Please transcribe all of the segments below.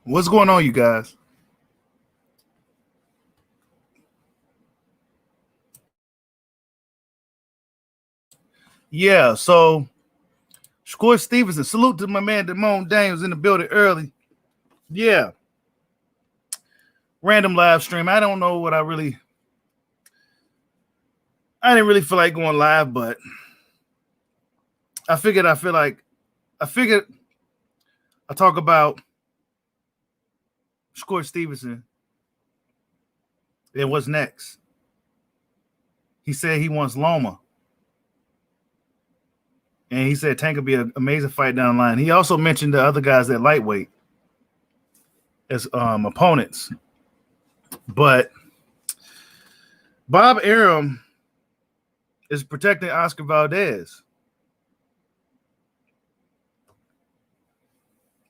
What's going on, you guys? Yeah, so Shakur Stevenson, salute to my man Damone Daniels in the building early. Yeah, random live stream. I don't know what I didn't really feel like going live, but I figured I talk about Shakur Stevenson and what's next. He said he wants Loma. And he said Tank would be an amazing fight down the line. He also mentioned the other guys at lightweight as opponents. But Bob Arum is protecting Oscar Valdez.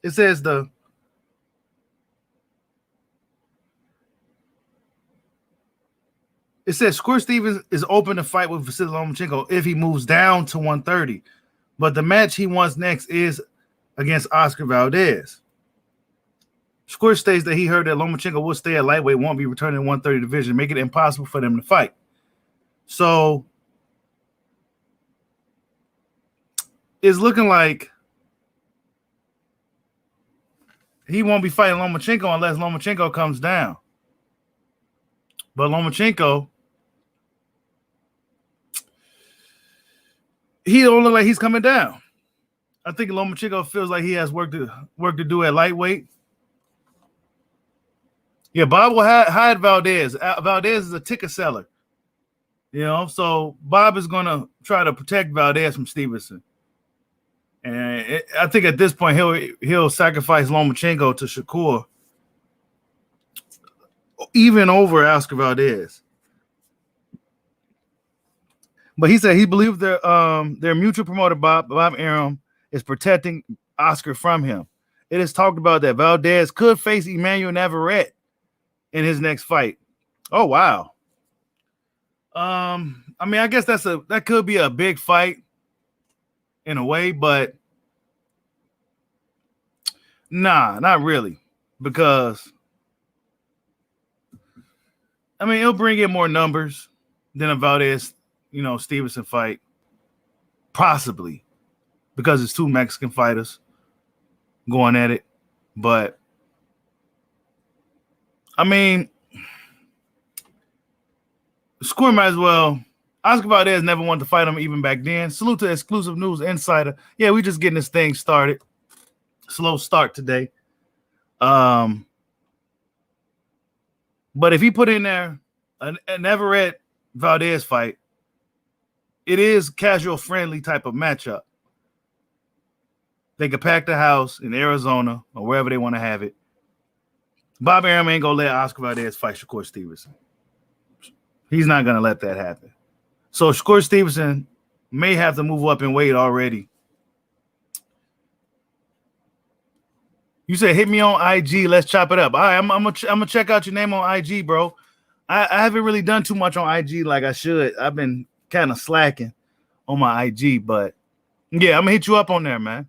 It says Shakur Stevens is open to fight with Vasily Lomachenko if he moves down to 130. But the match he wants next is against Oscar Valdez. Shakur states that he heard that Lomachenko will stay at lightweight, won't be returning to 130 division, make it impossible for them to fight. So it's looking like he won't be fighting Lomachenko unless Lomachenko comes down. But Lomachenko, he don't look like he's coming down. I think Lomachenko feels like he has work to do at lightweight. Yeah, Bob will hide Valdez. Valdez is a ticket seller, so Bob is going to try to protect Valdez from Stevenson. And I think at this point he'll sacrifice Lomachenko to Shakur, even over Oscar Valdez. But he said he believes their mutual promoter, Bob Arum, is protecting Oscar from him. It is talked about that Valdez could face Emmanuel Navarrete in his next fight. Oh, wow. I guess that could be a big fight in a way, but nah, not really. Because, it'll bring in more numbers than a Valdez Stevenson fight, possibly, because it's two Mexican fighters going at it. But Shakur might as well. Oscar Valdez never wanted to fight him even back then. Salute to Exclusive News Insider. Yeah, we just getting this thing started. Slow start today. But if he put in there a Navarrete Valdez fight, it is casual friendly type of matchup. They could pack the house in Arizona or wherever they want to have it. Bob Arum ain't gonna let Oscar Valdez fight Shakur Stevenson. He's not gonna let that happen. So Shakur Stevenson may have to move up in weight already. You said hit me on IG. Let's chop it up. All right, I'm gonna check out your name on IG, bro. I haven't really done too much on IG like I should. I've been kind of slacking on my IG, but yeah, I'm gonna hit you up on there, man.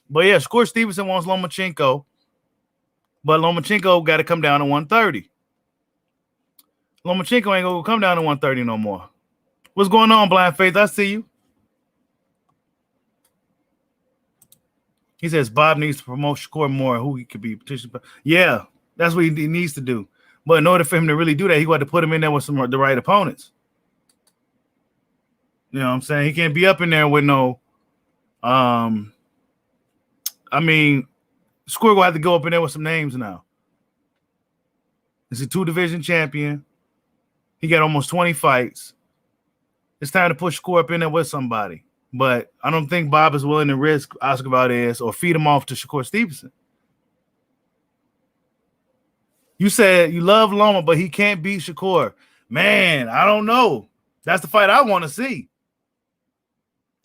But yeah, Shakur Stevenson wants Lomachenko, but Lomachenko got to come down to 130. Lomachenko ain't gonna come down to 130 no more. What's going on, Blind Faith? I see you. He says Bob needs to promote Shakur more, who he could be petitioned. Yeah, that's what he needs to do. But in order for him to really do that, he got to put him in there with the right opponents. You know what I'm saying? He can't be up in there with no. Shakur will have to go up in there with some names now. He's a 2-division champion. He got almost 20 fights. It's time to push Shakur up in there with somebody. But I don't think Bob is willing to risk Oscar Valdez or feed him off to Shakur Stevenson. You said you love Loma, but he can't beat Shakur. Man, I don't know. That's the fight I want to see.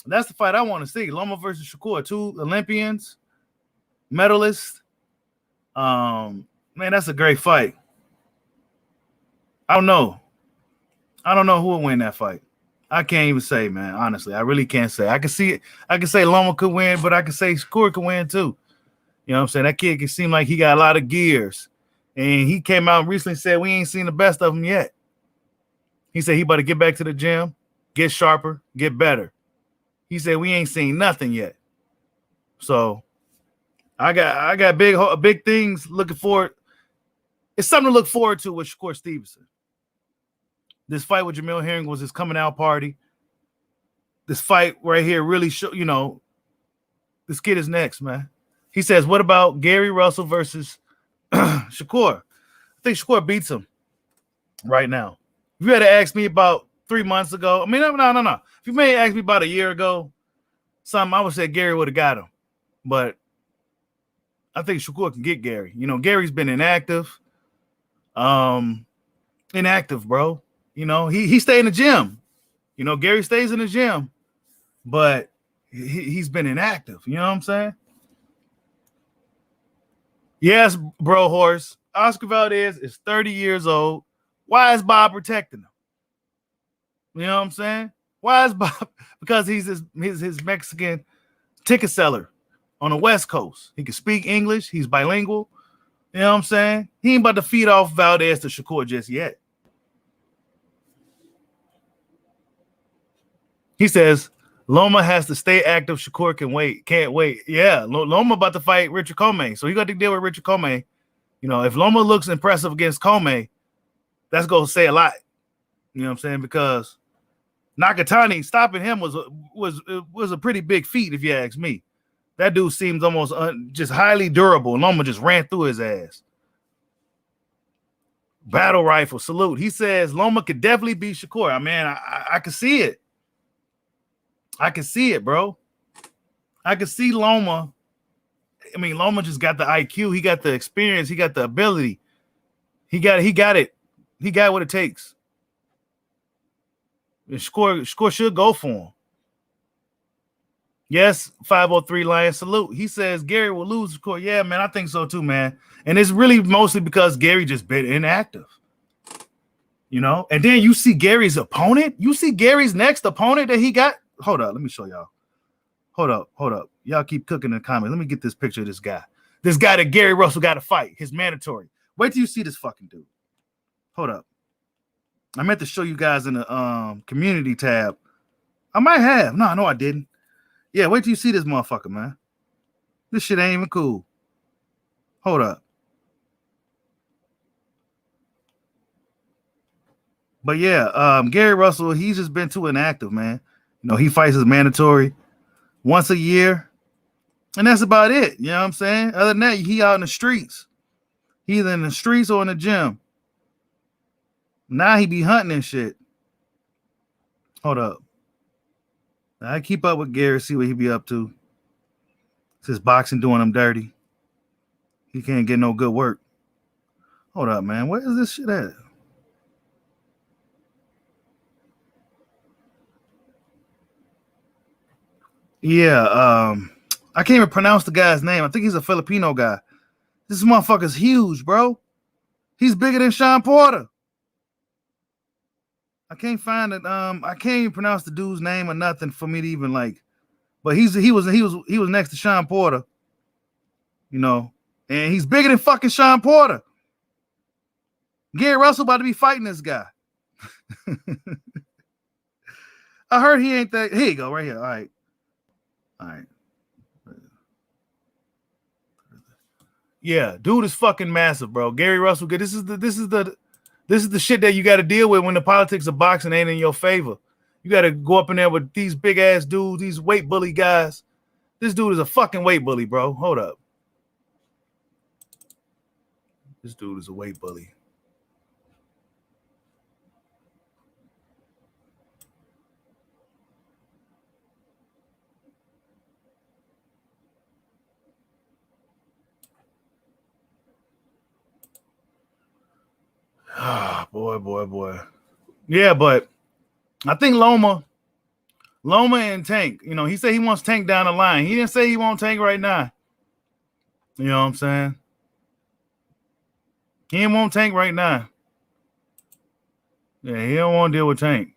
Loma versus Shakur, 2 Olympians, medalists. Man, that's a great fight. I don't know who will win that fight. I can't even say, man. Honestly, I really can't say. I can say Loma could win, but I can say Shakur could win too. You know what I'm saying? That kid can seem like he got a lot of gears. And he came out and recently said we ain't seen the best of him yet. He said he about to get back to the gym, get sharper, get better. He said we ain't seen nothing yet. So I got big things looking forward. It's something to look forward to with Shakur Stevenson. This fight with Jamil Herring was his coming out party. This fight right here really this kid is next, man. He says, what about Gary Russell versus Shakur? I think Shakur beats him right now. If you had to ask me about 3 months ago, I mean, no. If you may ask me about a year ago, I would say Gary would have got him. But I think Shakur can get Gary. Gary's been inactive. Inactive, bro. He stay in the gym. Gary stays in the gym, but he's been inactive. You know what I'm saying? Yes, bro, horse. Oscar Valdez is 30 years old. Why is Bob protecting him? You know what I'm saying? Why is Bob? Because he's his Mexican ticket seller on the West Coast. He can speak English. He's bilingual. You know what I'm saying? He ain't about to feed off Valdez to Shakur just yet. He says Loma has to stay active. Shakur can't wait. Yeah, Loma about to fight Richard Comey, so he got to deal with Richard Comey. If Loma looks impressive against Comey, that's going to say a lot. You know what I'm saying? Because Nakatani stopping him was a pretty big feat, if you ask me. That dude seems almost just highly durable. Loma just ran through his ass. Battle rifle salute. He says Loma could definitely beat Shakur. I can see it. I can see it, bro. I can see Loma. Loma just got the IQ. He got the experience. He got the ability. He got it. He got what it takes. And Shakur should go for him. Yes, 503 Lion salute. He says Gary will lose. Shakur. Yeah, man, I think so too, man. And it's really mostly because Gary just been inactive. And then you see Gary's opponent. You see Gary's next opponent that he got. Hold up, let me show y'all. Hold up. Y'all keep cooking in the comments. Let me get this picture of this guy. This guy that Gary Russell got to fight. His mandatory. Wait till you see this fucking dude. Hold up. I meant to show you guys in the community tab. I might have. No, I didn't. Yeah, wait till you see this motherfucker, man. This shit ain't even cool. Hold up. But yeah, Gary Russell, he's just been too inactive, man. He fights his mandatory once a year, and that's about it. You know what I'm saying? Other than that, he out in the streets. He either in the streets or in the gym. Now he be hunting and shit. Hold up. I keep up with Gary, see what he be up to. It's his boxing doing him dirty. He can't get no good work. Hold up, man. Where is this shit at? Yeah, I can't even pronounce the guy's name. I think he's a Filipino guy. This motherfucker's huge, bro. He's bigger than Sean Porter. I can't find it. I can't even pronounce the dude's name or nothing for me to even like. But he was next to Sean Porter, and he's bigger than fucking Sean Porter. Gary Russell about to be fighting this guy. I heard he ain't that. Here you go, right here. All right. Yeah, dude is fucking massive, bro. Gary Russell, this is the shit that you got to deal with when the politics of boxing ain't in your favor. You got to go up in there with these big ass dudes, these weight bully guys. This dude is a fucking weight bully, bro. Hold up. This dude is a weight bully. Ah, boy. Yeah, but I think Loma and Tank, he said he wants Tank down the line. He didn't say he won't Tank right now. You know what I'm saying? He ain't want Tank right now. Yeah, he don't want to deal with Tank.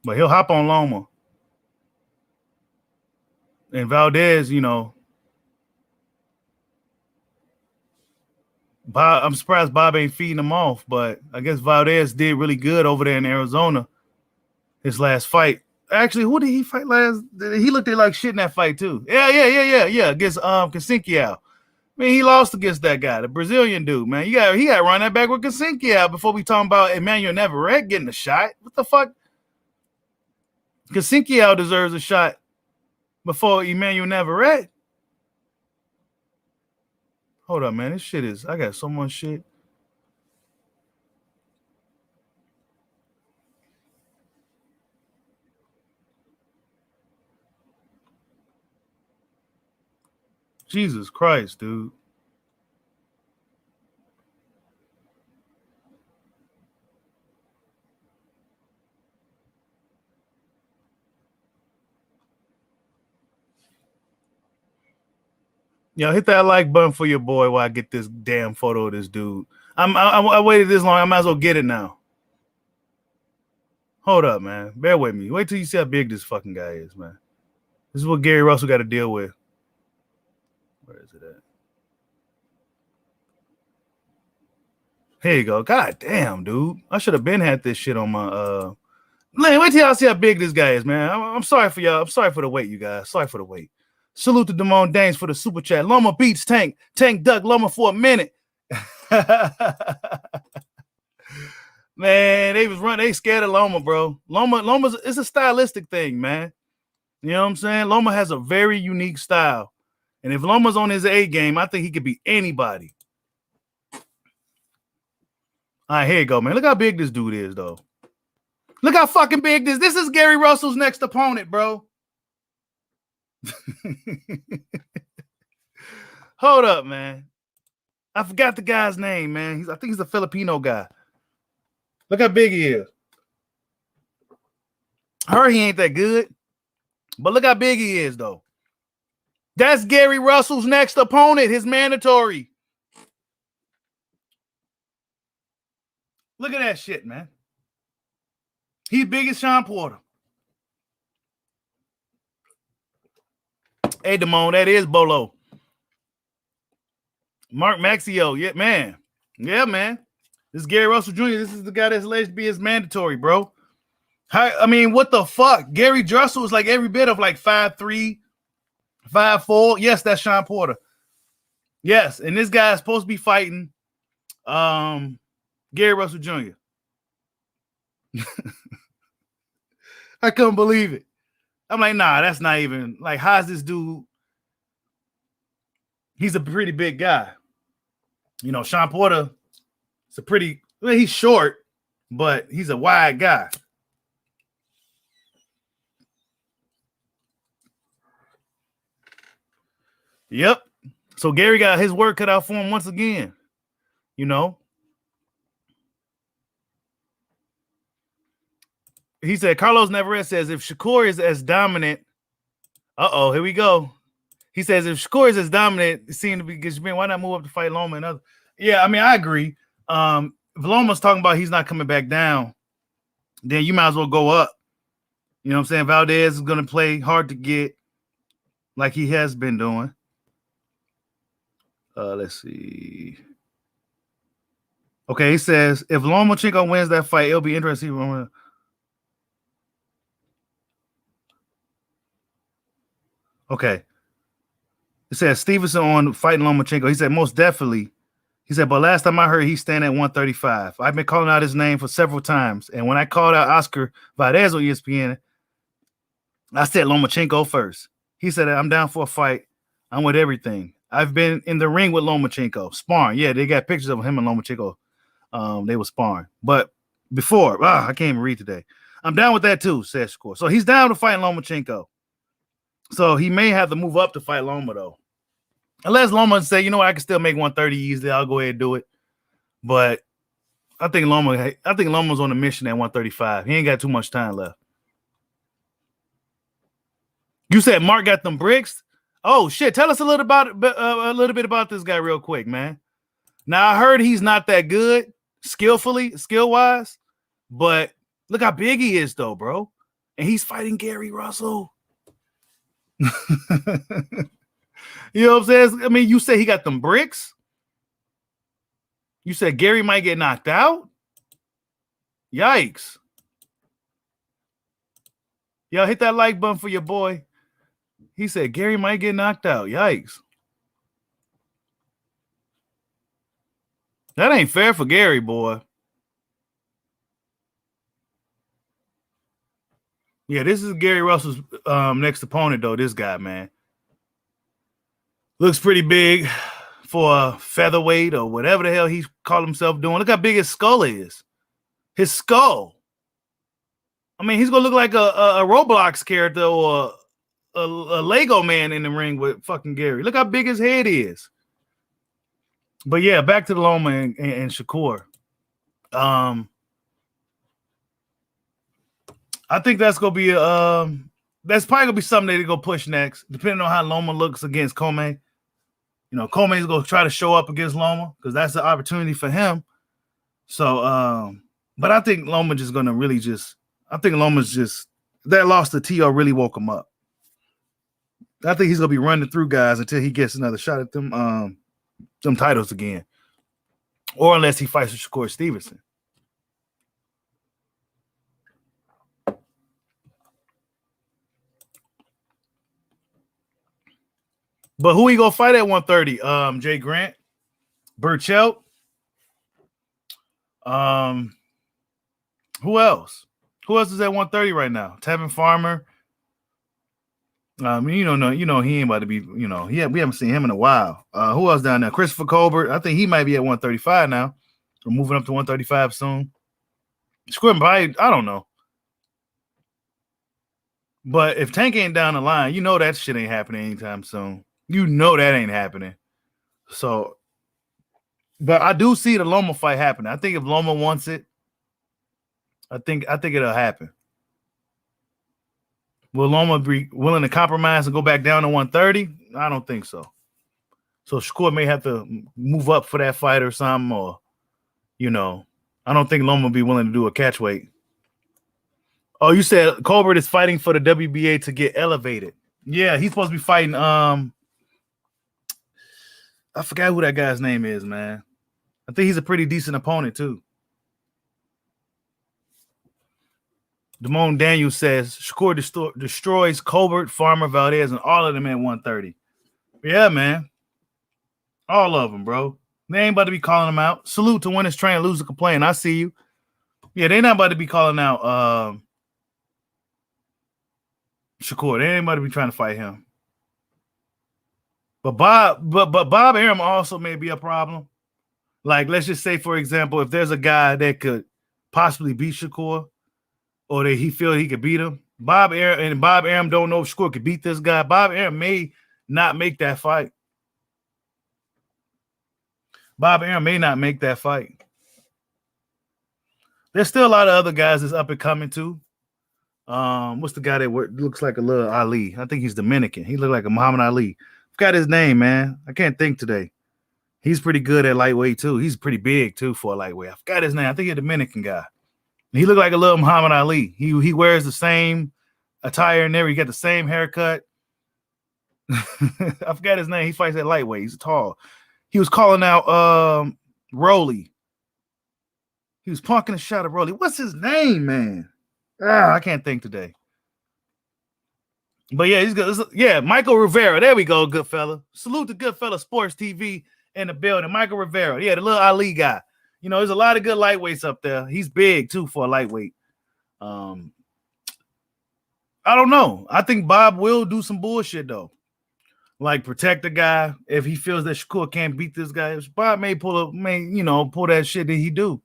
But he'll hop on Loma. And Valdez, I'm surprised Bob ain't feeding him off, but I guess Valdez did really good over there in Arizona. His last fight. Actually, who did he fight last? He looked like shit in that fight too. Yeah. Against Kasinkiao. I mean, he lost against that guy, the Brazilian dude, man. He got to run that back with Kasinkiao before we talking about Emmanuel Navarrete getting a shot. What the fuck? Kasinkiao deserves a shot before Emmanuel Navarrete. Hold up, man. This shit is, I got so much shit. Jesus Christ, dude. Yo, hit that like button for your boy while I get this damn photo of this dude. I waited this long. I might as well get it now. Hold up, man. Bear with me. Wait till you see how big this fucking guy is, man. This is what Gary Russell got to deal with. Where is it at? Here you go. God damn, dude. I should have been had this shit on my wait till y'all see how big this guy is, man. I'm sorry for y'all. I'm sorry for the wait, you guys. Sorry for the wait. Salute to Damone Danes for the super chat. Loma beats Tank. Tank duck Loma for a minute. Man, they was running. They scared of Loma, bro. Loma's it's a stylistic thing, man. You know what I'm saying? Loma has a very unique style. And if Loma's on his A game, I think he could beat anybody. All right, here you go, man. Look how big this dude is, though. Look how fucking big this is Gary Russell's next opponent, bro. Hold up, man. I forgot the guy's name, man. I think he's a Filipino guy. Look how big he is. I heard he ain't that good, but look how big he is, though. That's Gary Russell's next opponent, his mandatory. Look at that shit, man. He's big as Sean Porter. Hey, Damone, that is Bolo. Mark Maxio, yeah, man. Yeah, man. This is Gary Russell Jr. This is the guy that's alleged to be his mandatory, bro. I mean, what the fuck? Gary Russell is like every bit of like 5'3", 5'4". Yes, that's Sean Porter. Yes, and this guy is supposed to be fighting Gary Russell Jr. I couldn't believe it. I'm like, nah, that's not even like, how's this dude? He's a pretty big guy. You know, Sean Porter is a pretty, well, he's short, but he's a wide guy. Yep. So Gary got his work cut out for him once again. You know, he said, Carlos Navarrete says, if Shakur is as dominant, here we go. He says, if Shakur is as dominant, it seemed to be because why not move up to fight Loma and other? Yeah, I mean, I agree. If Loma's talking about he's not coming back down, then you might as well go up. You know what I'm saying? Valdez is going to play hard to get like he has been doing. Let's see. Okay, he says, if Lomachenko wins that fight, it'll be interesting. Okay. It says Stevenson on fighting Lomachenko. He said, most definitely. He said, but last time I heard, he's standing at 135. I've been calling out his name for several times. And when I called out Oscar Valdez on ESPN, I said Lomachenko first. He said, I'm down for a fight. I'm with everything. I've been in the ring with Lomachenko. Sparring. Yeah, they got pictures of him and Lomachenko. They were sparring. But before, I can't even read today. I'm down with that too, says Shakur. So he's down to fight Lomachenko. So he may have to move up to fight Loma, though. Unless Loma say, you know what, I can still make 130 easily. I'll go ahead and do it. But I think Loma's on a mission at 135. He ain't got too much time left. You said Mark got them bricks? Oh shit! Tell us a little bit about this guy real quick, man. Now I heard he's not that good, skill-wise, but look how big he is, though, bro. And he's fighting Gary Russell. You know what I'm saying? I mean, you say he got them bricks. You said Gary might get knocked out? Yikes. Yo, hit that like button for your boy. He said Gary might get knocked out. Yikes. That ain't fair for Gary, boy. Yeah, this is Gary Russell's next opponent, though. This guy, man. Looks pretty big for a featherweight or whatever the hell he's called himself doing. Look how big his skull is. His skull. I mean, he's going to look like a Roblox character or a Lego man in the ring with fucking Gary. Look how big his head is. But yeah, back to the Loma and Shakur. I think that's gonna be that's probably gonna be something they're gonna push next, depending on how Loma looks against Comey. You know, Comey's gonna try to show up against Loma because that's the opportunity for him. So, but I think Loma just gonna really I think Loma's just that loss to T.O. really woke him up. I think he's gonna be running through guys until he gets another shot at them titles again, or unless he fights with Shakur Stevenson. But who he gonna fight at 130? Jay Grant, Burchelt. Who else? Who else is at 130 right now? Tevin Farmer. You know he ain't about to be. We haven't seen him in a while. Who else down there? Christopher Colbert. I think he might be at 135 now. We're moving up to 135 soon. Squid by, I don't know. But if Tank ain't down the line, you know that shit ain't happening anytime soon. You know that ain't happening. So, but I do see the Loma fight happening. I think if Loma wants it, I think it'll happen. Will Loma be willing to compromise and go back down to 130? I don't think so. So Shakur may have to move up for that fight or something, or I don't think Loma will be willing to do a catch weight. Oh, you said Colbert is fighting for the WBA to get elevated. Yeah, he's supposed to be fighting. I forgot who that guy's name is, man. I think he's a pretty decent opponent too. Damone Daniels says Shakur destroys Colbert, Farmer, Valdez, and all of them at 130. Yeah, man. All of them, bro. They ain't about to be calling them out. Salute to Winners Train, Loser Complain. I see you. Yeah, they not about to be calling out Shakur. They ain't about to be trying to fight him. But Bob Arum also may be a problem. Like, let's just say, for example, if there's a guy that could possibly beat Shakur, or that he feel he could beat him, Bob Arum don't know if Shakur could beat this guy. Bob Arum may not make that fight. Bob Arum may not make that fight. There's still a lot of other guys that's up and coming too. What's the guy that looks like a little Ali? I think he's Dominican. He looked like a Muhammad Ali. Forgot his name, man. I can't think today. He's pretty good at lightweight too. He's pretty big too for a lightweight. I forgot his name. I think he's a Dominican guy. He looked like a little Muhammad Ali. He wears the same attire and he got the same haircut. I forgot his name. He fights at lightweight. He's tall. He was calling out Rolly. He was punking a shot at Rolly. What's his name, man? I can't think today. But yeah, he's good. Yeah, Michael Rivera. There we go, good fella. Salute to Good Fella Sports TV in the building. Michael Rivera. Yeah, the little Ali guy. There's a lot of good lightweights up there. He's big too for a lightweight. I don't know. I think Bob will do some bullshit though. Like protect the guy if he feels that Shakur can't beat this guy. Bob may pull that shit that he do.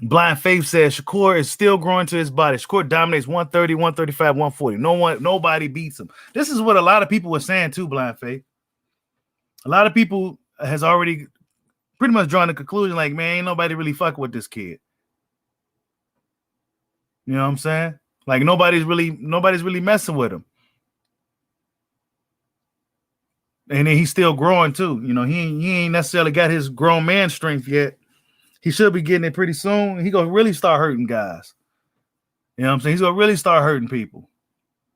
Blind Faith says Shakur is still growing to his body. Shakur dominates 130, 135, 140. Nobody beats him. This is what a lot of people were saying too, Blind Faith. A lot of people has already pretty much drawn the conclusion like, man, ain't nobody really fucking with this kid. You know what I'm saying? Like nobody's really messing with him. And then he's still growing too. He ain't necessarily got his grown man strength yet. He should be getting it pretty soon. He gonna really start hurting guys. You know what I'm saying? He's gonna really start hurting people.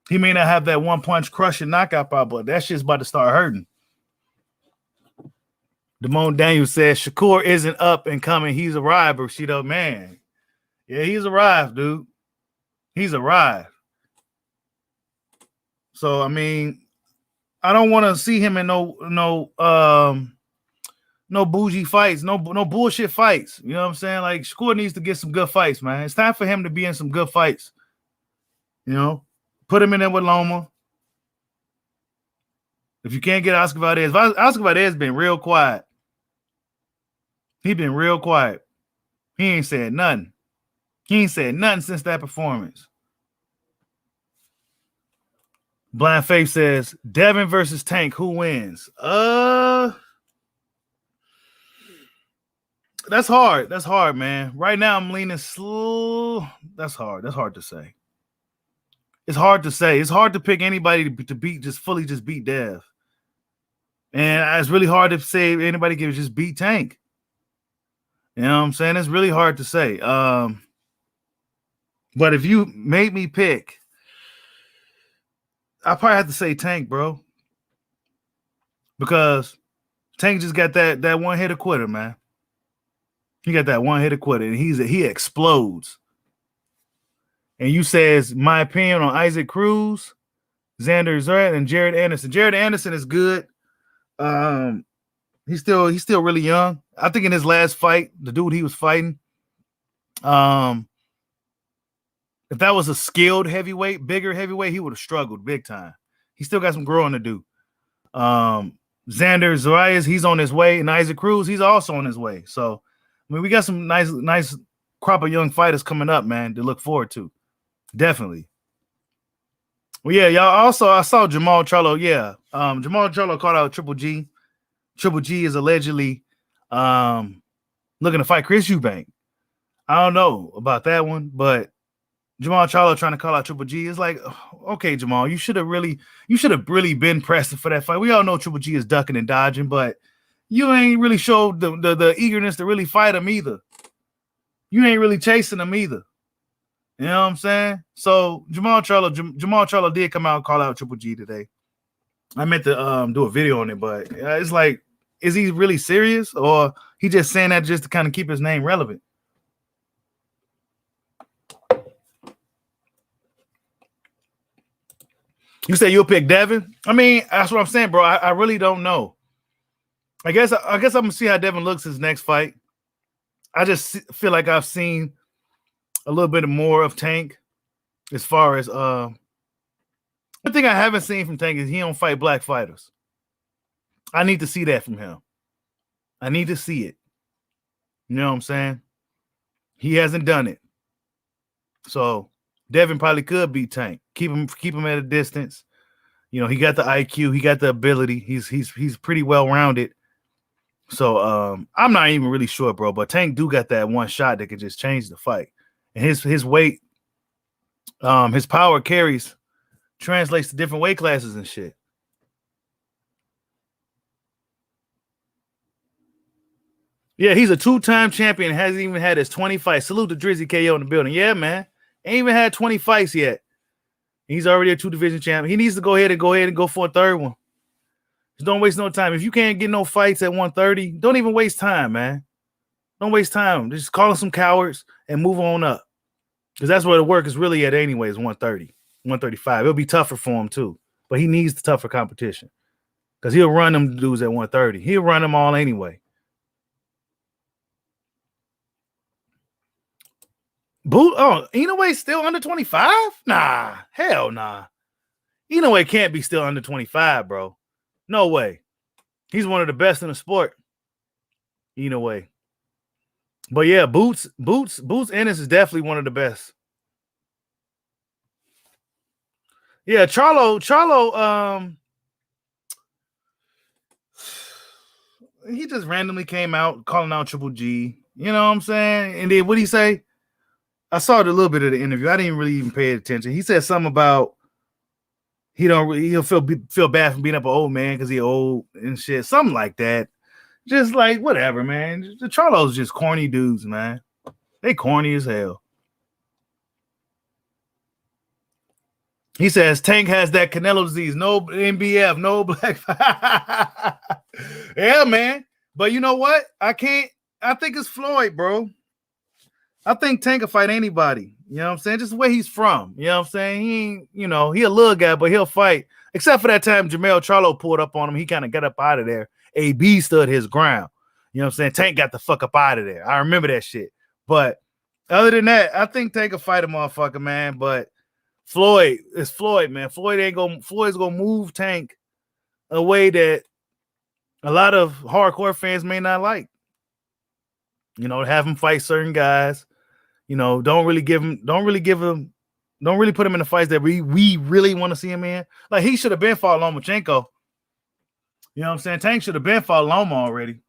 He may not have that one punch crushing knockout power, but that shit's about to start hurting. Damone Daniels says Shakur isn't up and coming. He's arrived, Bushido. Man. Yeah, he's arrived, dude. He's arrived. So, I mean, I don't want to see him in no bougie fights, no bullshit fights. You know what I'm saying? Like, Shakur needs to get some good fights, man. It's time for him to be in some good fights. You know, put him in there with Loma. If you can't get Oscar Valdez, Oscar Valdez been real quiet. He been real quiet. He ain't said nothing. He ain't said nothing since that performance. Blind Faith says, Devin versus Tank, who wins? That's hard. That's hard, man. Right now, I'm leaning slow. That's hard. That's hard to say. It's hard to say. It's hard to pick anybody to beat, just beat Dev. And it's really hard to say anybody can just beat Tank. You know what I'm saying? It's really hard to say. But if you made me pick, I probably have to say Tank, bro. Because Tank just got that one-hitter quitter, man. He got that one-hitter quitter, and he explodes. And you says my opinion on Isaac Cruz, Xander Zerrett, and Jared Anderson. Jared Anderson is good. He's still really young. I think in his last fight, the dude he was fighting, if that was a skilled heavyweight, bigger heavyweight, he would have struggled big time. He still got some growing to do. Xander Zarias, he's on his way, and Isaac Cruz, he's also on his way. So, I mean, we got some nice crop of young fighters coming up, man, to look forward to. Definitely. Well, yeah, y'all. Also, I saw Jamal Charlo. Yeah, Jamal Charlo caught out Triple G. Triple G is allegedly looking to fight Chris Eubank. I don't know about that one, but Jamal Charlo trying to call out Triple G is like, okay, Jamal, you should have really been pressing for that fight. We all know Triple G is ducking and dodging, but you ain't really showed the eagerness to really fight him either. You ain't really chasing him either. You know what I'm saying? So Jamal Charlo did come out and call out Triple G today. I meant to do a video on it, but it's like, is he really serious, or he just saying that just to kind of keep his name relevant? You say you'll pick Devin? I mean, that's what I'm saying, bro. I really don't know. I guess I'm gonna see how Devin looks his next fight. I just feel like I've seen a little bit more of Tank as far as one thing I haven't seen from Tank is he don't fight black fighters. I need to see that from him. I need to see it. You know what I'm saying? He hasn't done it. So Devin probably could beat Tank. Keep him at a distance. You know, he got the IQ, he got the ability. He's pretty well rounded. So I'm not even really sure, bro. But Tank do got that one shot that could just change the fight. And his weight, his power carries translates to different weight classes and shit. Yeah, he's a two-time champion. Hasn't even had his 20 fights. Salute to Drizzy KO in the building. Yeah, man. Ain't even had 20 fights yet. He's already a two-division champion. He needs to go ahead and go for a third one. Just don't waste no time. If you can't get no fights at 130, don't even waste time, man. Don't waste time. Just call them some cowards and move on up. Because that's where the work is really at anyways, 130, 135. It'll be tougher for him too. But he needs the tougher competition. Because he'll run them dudes at 130. He'll run them all anyway. Inoue still under 25? Nah, hell nah. Inoue can't be still under 25, bro. No way. He's one of the best in the sport. Inoue. But yeah, Boots Ennis is definitely one of the best. Yeah, Charlo, he just randomly came out calling out Triple G. You know what I'm saying? And then what'd he say? I saw a little bit of the interview. I didn't really even pay attention. He said something about he'll feel bad for being up an old man because he's old and shit. Something like that. Just like whatever, man. The Charlo's just corny dudes, man. They corny as hell. He says Tank has that Canelo disease. No NBF, no black. Yeah, man. But you know what? I think it's Floyd, bro. I think Tank will fight anybody. You know what I'm saying? Just where he's from. You know what I'm saying? He ain't, he a little guy, but he'll fight. Except for that time Charlo pulled up on him. He kind of got up out of there. AB stood his ground. You know what I'm saying? Tank got the fuck up out of there. I remember that shit. But other than that, I think Tank will fight a motherfucker, man. But Floyd, it's Floyd, man. Floyd's gonna move Tank a way that a lot of hardcore fans may not like. Have him fight certain guys. Don't really put him in the fights that we really want to see him in. Like, he should have been fought Lomachenko. You know what I'm saying? Tank should have been fought Loma already.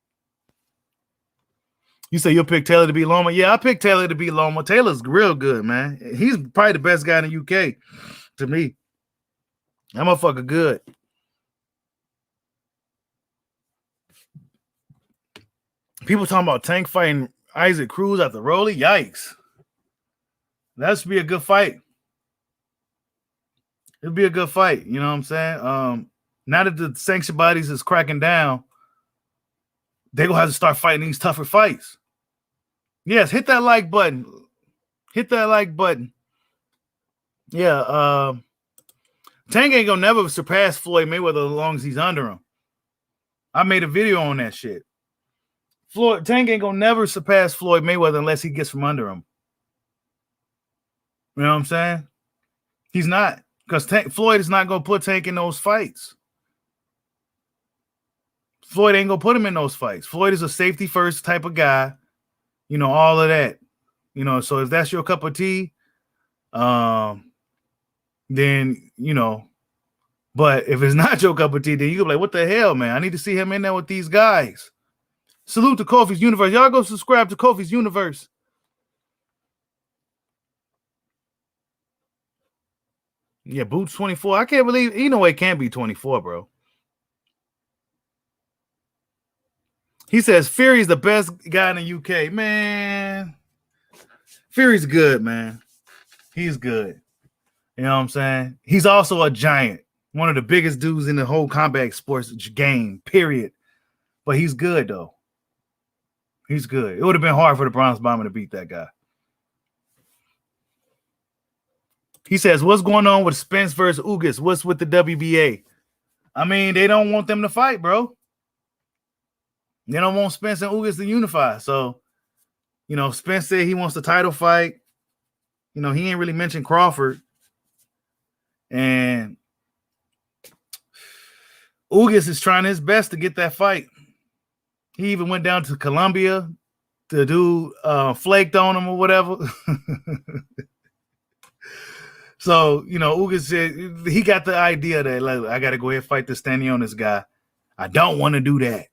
You say you'll pick Taylor to beat Loma? Yeah, I picked Taylor to beat Loma. Taylor's real good, man. He's probably the best guy in the UK to me. That motherfucker good. People talking about Tank fighting Isaac Cruz after Rolly. Yikes. That should be a good fight. It'll be a good fight. You know what I'm saying? Now that the sanction bodies is cracking down, they're going to have to start fighting these tougher fights. Yes, hit that like button. Hit that like button. Yeah, Tank ain't going to never surpass Floyd Mayweather as long as he's under him. I made a video on that shit. Tank ain't going to never surpass Floyd Mayweather unless he gets from under him. You know what I'm saying? He's not. Because Floyd is not going to put Tank in those fights. Floyd ain't going to put him in those fights. Floyd is a safety first type of guy. All of that. So if that's your cup of tea, then, but if it's not your cup of tea, then you can be like, what the hell, man? I need to see him in there with these guys. Salute to Kofi's Universe. Y'all go subscribe to Kofi's Universe. Yeah, Boots 24. I can't believe, it can't be 24, bro. He says Fury's the best guy in the UK. Man, Fury's good, man. He's good. You know what I'm saying? He's also a giant. One of the biggest dudes in the whole combat sports game, period. But he's good, though. He's good. It would have been hard for the Bronze Bomber to beat that guy. He says, what's going on with Spence versus Ugas? What's with the WBA? I mean, they don't want them to fight, bro. They don't want Spence and Ugas to unify. So, Spence said he wants the title fight. He ain't really mentioned Crawford. And Ugas is trying his best to get that fight. He even went down to Colombia to do flaked on him or whatever. So, Ugas said he got the idea that, like, I got to go ahead and fight this standing on this guy. I don't want to do that.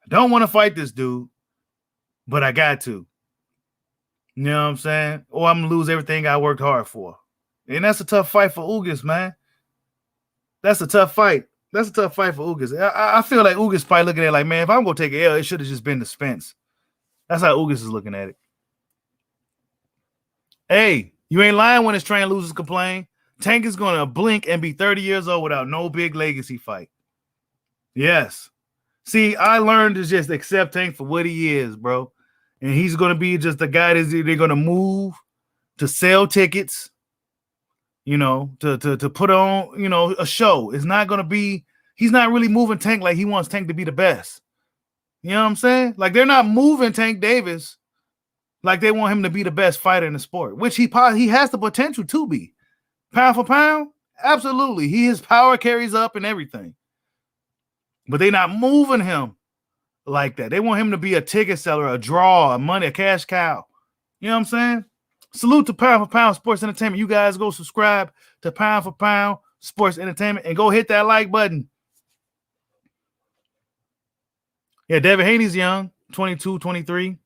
I don't want to fight this dude, but I got to. You know what I'm saying? Or I'm going to lose everything I worked hard for. And that's a tough fight for Ugas, man. That's a tough fight. That's a tough fight for Ugas. I feel like Ugas probably looking at it like, man, if I'm going to take an L, it should have just been the Spence. That's how Ugas is looking at it. Hey, you ain't lying when his train losers complain. Tank is going to blink and be 30 years old without no big legacy fight. Yes. See, I learned to just accept Tank for what he is, bro. And he's going to be just the guy that they're going to move to sell tickets, to put on, a show. It's not going to be, he's not really moving Tank like he wants Tank to be the best. You know what I'm saying? Like, they're not moving Tank Davis like they want him to be the best fighter in the sport, which he has the potential to be. Pound for pound, absolutely. His power carries up and everything. But they're not moving him like that. They want him to be a ticket seller, a draw, a cash cow. You know what I'm saying? Salute to Pound for Pound Sports Entertainment. You guys go subscribe to Pound for Pound Sports Entertainment and go hit that like button. Yeah, David Haney's young, 22, 23.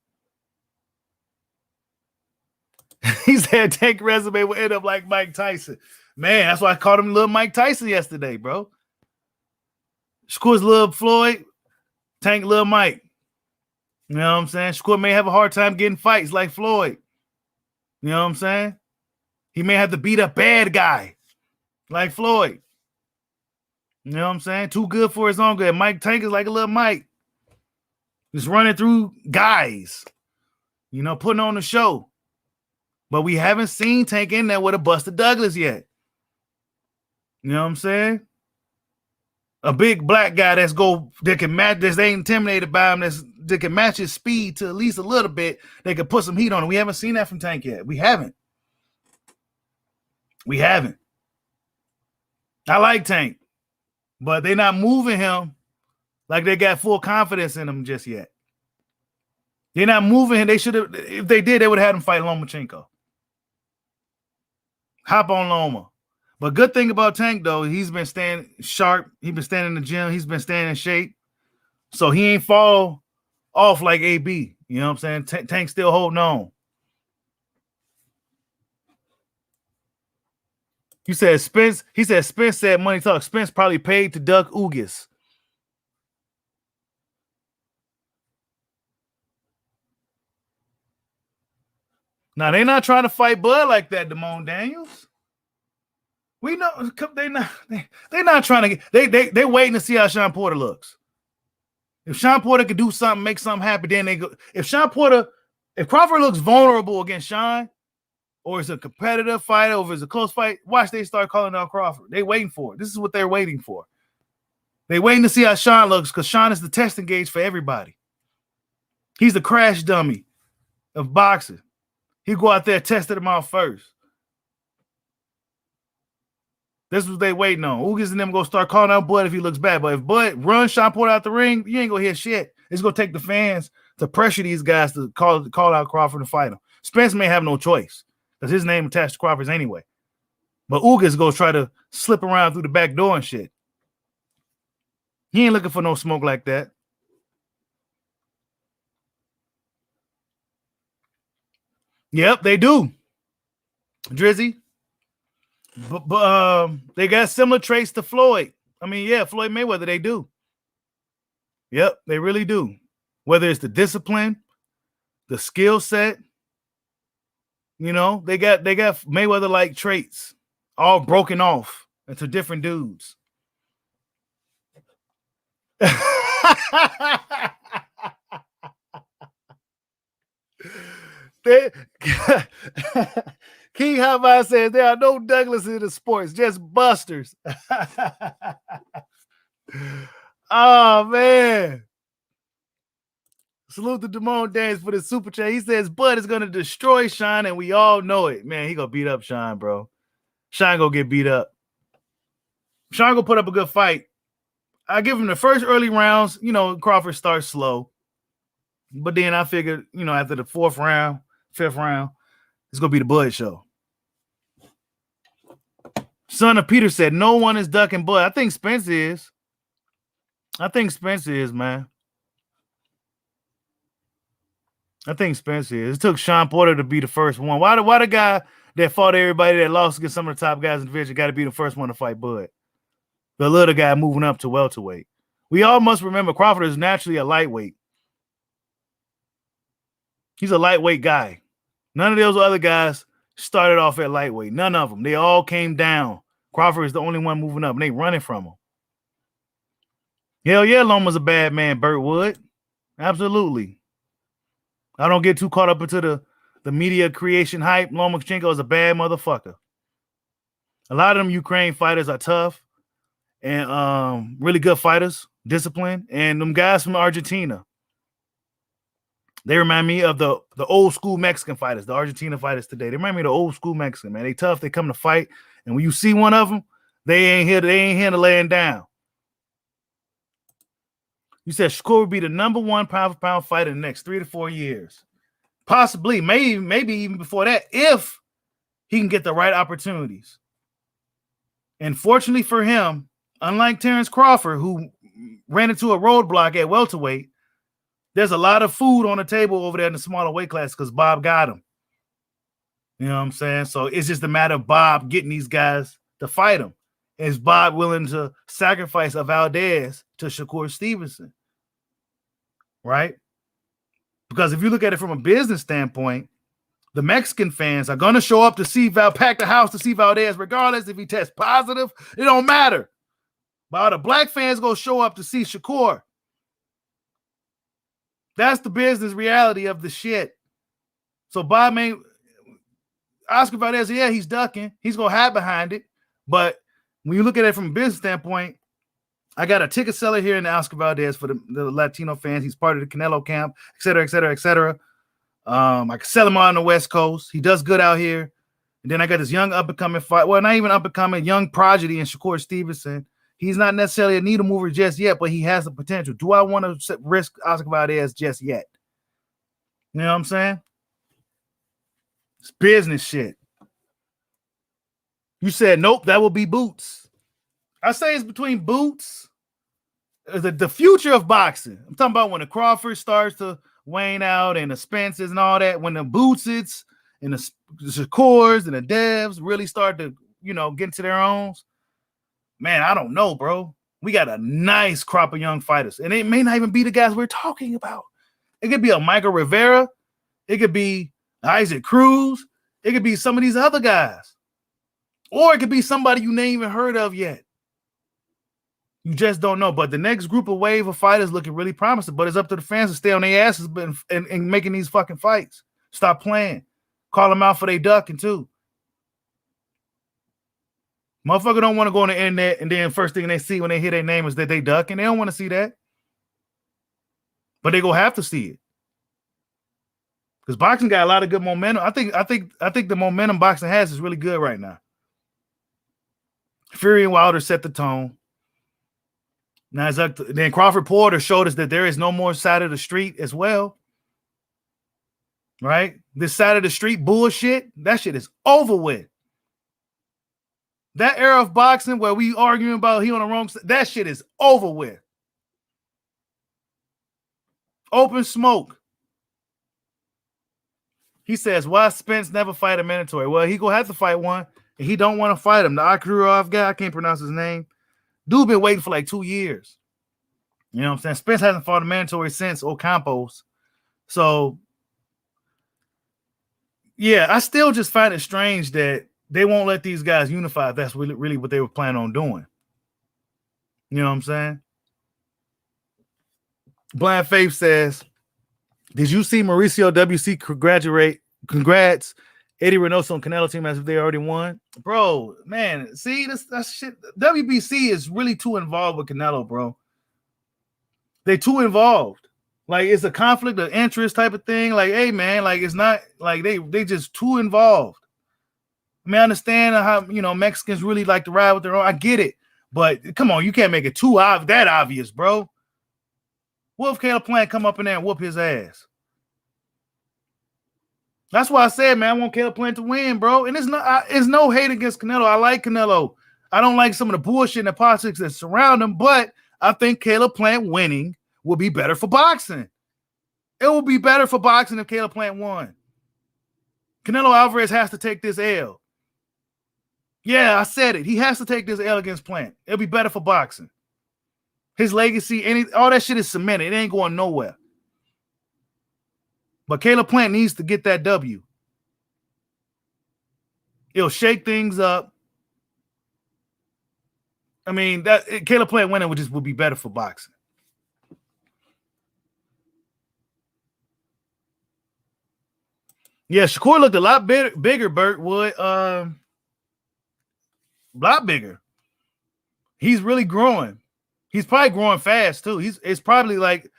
He said Tank resume will end up like Mike Tyson. Man, that's why I called him little Mike Tyson yesterday, bro. Shakur's little Floyd, Tank little Mike. You know what I'm saying? Shakur may have a hard time getting fights like Floyd. You know what I'm saying? He may have to beat a bad guy like Floyd. You know what I'm saying? Too good for his own good. Mike Tank is like a little Mike. Just running through guys, you know, putting on the show. But we haven't seen Tank in there with a Buster Douglas yet. You know what I'm saying? A big black guy that can match, that ain't intimidated by him, that can match his speed to at least a little bit. They can put some heat on him. We haven't seen that from Tank yet. We haven't. I like Tank, but they're not moving him like they got full confidence in him just yet. They're not moving him. They should have. If they did, they would have had him fight Lomachenko. Hop on Loma. But good thing about Tank, though, he's been staying sharp. He's been staying in the gym. He's been staying in shape. So he ain't fall off like AB. You know what I'm saying? Tank still holding on. You said Spence. He said Spence said money talk. Spence probably paid to duck Ugas. Now they're not trying to fight Bud like that, Damone Daniels. We know they're not trying to. They're waiting to see how Sean Porter looks. If Sean Porter could do something, make something happen, then they go. If Crawford looks vulnerable against Sean, or it's a competitive fight, or if it's a close fight, watch they start calling out Crawford. They waiting for it. This is what they're waiting for. They waiting to see how Sean looks because Sean is the testing gauge for everybody. He's the crash dummy of boxing. He go out there, tested him out first. This is what they waiting on. Ugas and them go start calling out Bud if he looks bad. But if Bud runs Sean Porter out the ring, you ain't gonna hear shit. It's gonna take the fans to pressure these guys to call out Crawford and fight him. Spence may have no choice because his name attached to Crawford's anyway. But Ugas go try to slip around through the back door and shit. He ain't looking for no smoke like that. Yep, they do. Drizzy. But they got similar traits to Floyd. I mean, yeah, Floyd Mayweather, they do. Yep, they really do. Whether it's the discipline, the skill set, you know, they got Mayweather-like traits, all broken off into different dudes. King Hava says there are no Douglas in the sports, just busters. Oh man. Salute to Damone Daniels for the super chat. He says Bud is gonna destroy Sean, and we all know it. Man, he gonna beat up Sean, bro. Sean gonna get beat up. Sean gonna put up a good fight. I give him the first early rounds. You know, Crawford starts slow. But then I figured, you know, after the fourth round, fifth round, it's gonna be the Bud show. Son of Peter said no one is ducking Bud. I think Spence is. Man. I think Spence is. It took Sean Porter to be the first one. Why the guy that fought everybody that lost against some of the top guys in the division got to be the first one to fight Bud? The little guy moving up to welterweight. We all must remember Crawford is naturally a lightweight. He's a lightweight guy. None of those other guys started off at lightweight. None of them. They all came down. Crawford is the only one moving up, and they running from him. Hell yeah, Loma's a bad man, Burt Wood. Absolutely. I don't get too caught up into the media creation hype. Lomachenko is a bad motherfucker. A lot of them Ukraine fighters are tough and really good fighters, disciplined. And them guys from Argentina, they remind me of the old school Mexican fighters, the Argentina fighters today. They remind me of the old school Mexican, man. They tough. They come to fight. And when you see one of them, they ain't here to laying down. You said Shakur would be the number one pound for pound fighter in the next 3 to 4 years. Possibly, maybe even before that, if he can get the right opportunities. And fortunately for him, unlike Terrence Crawford, who ran into a roadblock at welterweight, there's a lot of food on the table over there in the smaller weight class because Bob got him. You know what I'm saying? So it's just a matter of Bob getting these guys to fight him. Is Bob willing to sacrifice a Valdez to Shakur Stevenson? Right? Because if you look at it from a business standpoint, the Mexican fans are going to show up to see pack the house to see Valdez, regardless if he tests positive. It don't matter. But all the black fans going to show up to see Shakur. That's the business reality of the shit. So Bob may Oscar Valdez, yeah, he's ducking. He's gonna hide behind it. But when you look at it from a business standpoint, I got a ticket seller here in the Oscar Valdez for the Latino fans. He's part of the Canelo camp, et cetera, et cetera, et cetera. I can sell him on the West Coast. He does good out here. And then I got this young up-and-coming fight. Well, not even up-and-coming, young prodigy in Shakur Stevenson. He's not necessarily a needle mover just yet, but he has the potential. Do I want to risk Oscar Valdez just yet? You know what I'm saying? It's business shit. You said, nope, that will be Boots. I say it's between Boots, the future of boxing. I'm talking about when the Crawford starts to wane out and the Spencers and all that, when the Bootses and the Shakurs and the Devs really start to, get into their own. Man, I don't know, bro. We got a nice crop of young fighters, and it may not even be the guys we're talking about. It could be a Michael Rivera. It could be Isaac Cruz. It could be some of these other guys. Or it could be somebody you ain't even heard of yet. You just don't know. But the next wave of fighters looking really promising. But it's up to the fans to stay on their asses and making these fucking fights. Stop playing. Call them out for they ducking too. Motherfucker don't want to go on the internet and then first thing they see when they hear their name is that they ducking. They don't want to see that. But they gonna have to see it. Because boxing got a lot of good momentum. I think the momentum boxing has is really good right now. Fury and Wilder set the tone. Now then Crawford Porter showed us that there is no more side of the street as well. Right? This side of the street bullshit, that shit is over with. That era of boxing where we arguing about he on the wrong side, that shit is over with. Open smoke. He says, why Spence never fight a mandatory? Well, he gonna have to fight one, and he don't want to fight him. The Akurov guy, I can't pronounce his name. Dude been waiting for like 2 years. You know what I'm saying? Spence hasn't fought a mandatory since Ocampos. So, yeah, I still just find it strange that they won't let these guys unify if that's really what they were planning on doing. You know what I'm saying? Blind Faith says, did you see Mauricio WC congrats Eddie Reynoso and Canelo team as if they already won? Bro, man, see, that's shit. WBC is really too involved with Canelo, bro. They too involved. Like, it's a conflict of interest type of thing. Like, hey, man, like, it's not like they just too involved. I mean, I understand how, Mexicans really like to ride with their own. I get it. But come on, you can't make it too that obvious, bro. What if Caleb Plant come up in there and whoop his ass? That's why I said, man, I want Caleb Plant to win, bro. And it's no hate against Canelo. I like Canelo. I don't like some of the bullshit and the politics that surround him, but I think Caleb Plant winning will be better for boxing. It will be better for boxing if Caleb Plant won. Canelo Alvarez has to take this L. Yeah, I said it. He has to take this L against Plant. It'll be better for boxing. His legacy, all that shit is cemented. It ain't going nowhere. But Caleb Plant needs to get that W. It'll shake things up. I mean, Caleb Plant winning would be better for boxing. Yeah, Shakur looked a lot bigger, Burt Wood. A lot bigger. He's really growing. He's probably growing fast too. It's probably like,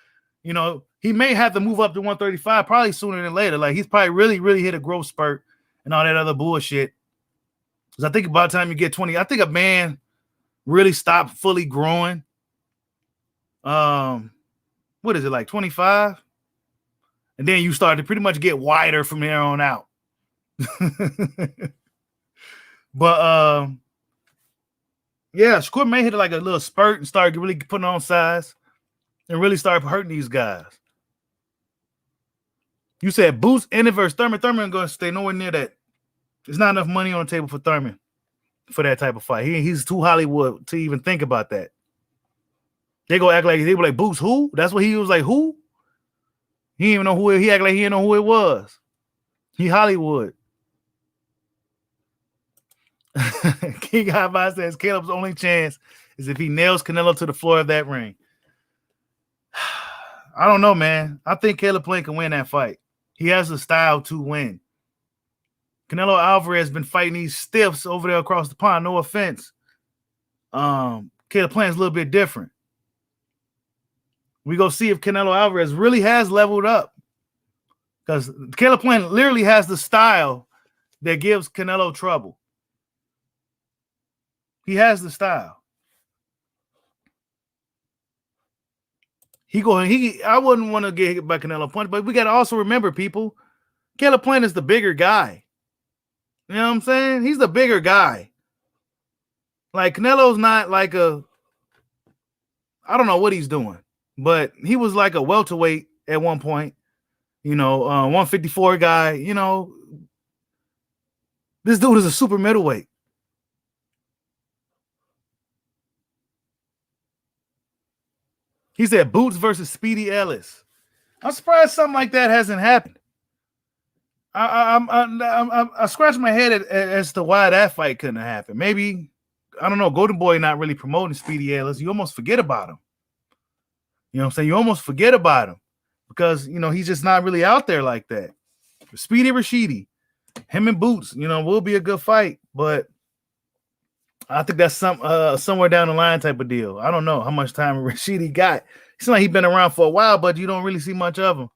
he may have to move up to 135 probably sooner than later. Like, he's probably really, really hit a growth spurt and all that other bullshit. Because I think by the time you get 20, I think a man really stopped fully growing. What is it, like 25? And then you start to pretty much get wider from there on out. But yeah, Shakur may hit like a little spurt and start really putting on size and really start hurting these guys. You said Boots, Ennis versus Thurman. Thurman going to stay nowhere near that. There's not enough money on the table for Thurman for that type of fight. He's too Hollywood to even think about that. They go act like they were like, Boots, who? That's what he was like, who? He didn't even know who he acted like he didn't know who it was. He Hollywood. King High says Caleb's only chance is if he nails Canelo to the floor of that ring. I don't know, man. I think Caleb Plant can win that fight. He has the style to win. Canelo Alvarez has been fighting these stiffs over there across the pond. No offense. Caleb Plant's a little bit different. We go see if Canelo Alvarez really has leveled up. Because Caleb Plant literally has the style that gives Canelo trouble. He has the style. I wouldn't want to get hit by Canelo Plant, but we got to also remember, people, Caleb Plant is the bigger guy. You know what I'm saying? He's the bigger guy. Like, Canelo's not like I don't know what he's doing, but he was like a welterweight at one point. 154 guy. This dude is a super middleweight. He said Boots versus Speedy Ellis. I'm surprised something like that hasn't happened. I scratched my head as to why that fight couldn't have happened. Maybe, I don't know, Golden Boy not really promoting Speedy Ellis. You almost forget about him. You know what I'm saying? You almost forget about him because, he's just not really out there like that. Speedy Rashidi, him and Boots, will be a good fight, but I think that's somewhere down the line type of deal. I don't know how much time Rashidi got. It seems like he's been around for a while, but you don't really see much of him.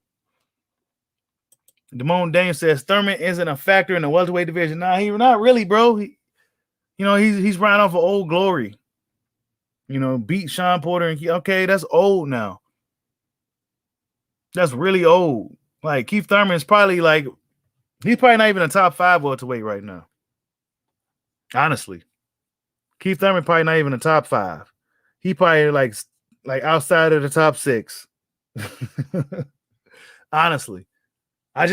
Damone Daniel says Thurman isn't a factor in the welterweight division. Nah, he's not really, bro. He's riding off of old glory. Beat Sean Porter and okay, that's old now. That's really old. Like Keith Thurman is probably he's probably not even a top 5 welterweight right now. Honestly. Keith Thurman probably not even a top 5. He probably like outside of the top 6. Honestly. I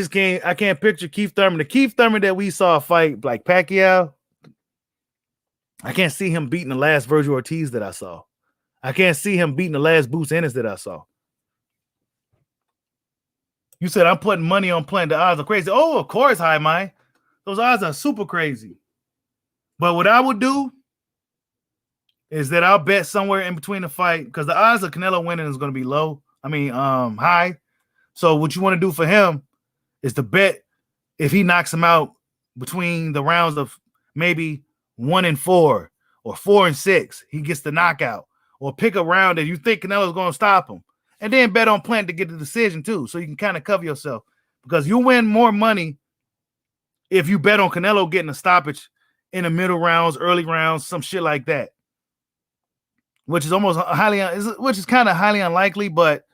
can't picture Keith Thurman. The Keith Thurman that we saw fight like Pacquiao, I can't see him beating the last Virgil Ortiz that I saw. I can't see him beating the last Boots Ennis that I saw. You said I'm putting money on Plant. The odds are crazy. Oh, of course, High Mind. Those odds are super crazy. But what I would do is that I'll bet somewhere in between the fight because the odds of Canelo winning is going to be low. High. So what you want to do for him is to bet if he knocks him out between the rounds of maybe 1 and 4 or 4 and 6, he gets the knockout, or pick a round that you think Canelo's going to stop him, and then bet on Plant to get the decision too, so you can kind of cover yourself because you win more money if you bet on Canelo getting a stoppage in the middle rounds, early rounds, some shit like that, which is kind of highly unlikely, but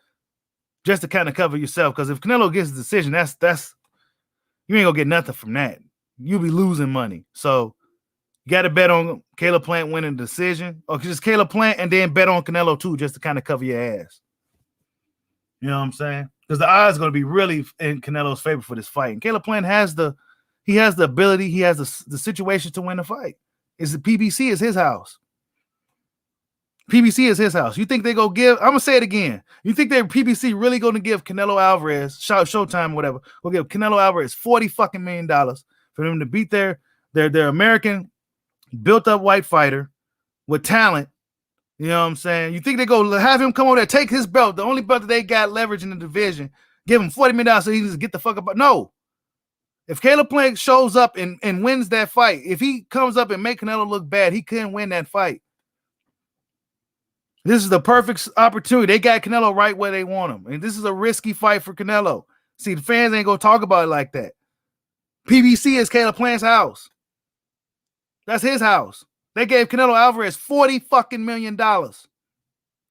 just to kind of cover yourself, because if Canelo gets a decision, that's you ain't gonna get nothing from that. You'll be losing money. So you got to bet on Caleb Plant winning the decision, or just Caleb Plant, and then bet on Canelo too, just to kind of cover your ass. You know what I'm saying? Because the odds are going to be really in Canelo's favor for this fight. And Caleb Plant has the ability, he has the situation to win the fight. The PBC is his house. PBC is his house. You think they go give? I'm gonna say it again. You think they're PBC really going to give Canelo Alvarez, Showtime, whatever? We'll give Canelo Alvarez $40 million for them to beat their American built-up white fighter with talent. You know what I'm saying? You think they go have him come over there, take his belt, the only belt that they got leverage in the division, give him $40 million so he just get the fuck up? No. If Caleb Plant shows up and wins that fight, if he comes up and make Canelo look bad, he couldn't win that fight. This is the perfect opportunity. They got Canelo right where they want him. And this is a risky fight for Canelo. See, the fans ain't going to talk about it like that. PBC is Caleb Plant's house. That's his house. They gave Canelo Alvarez $40 million.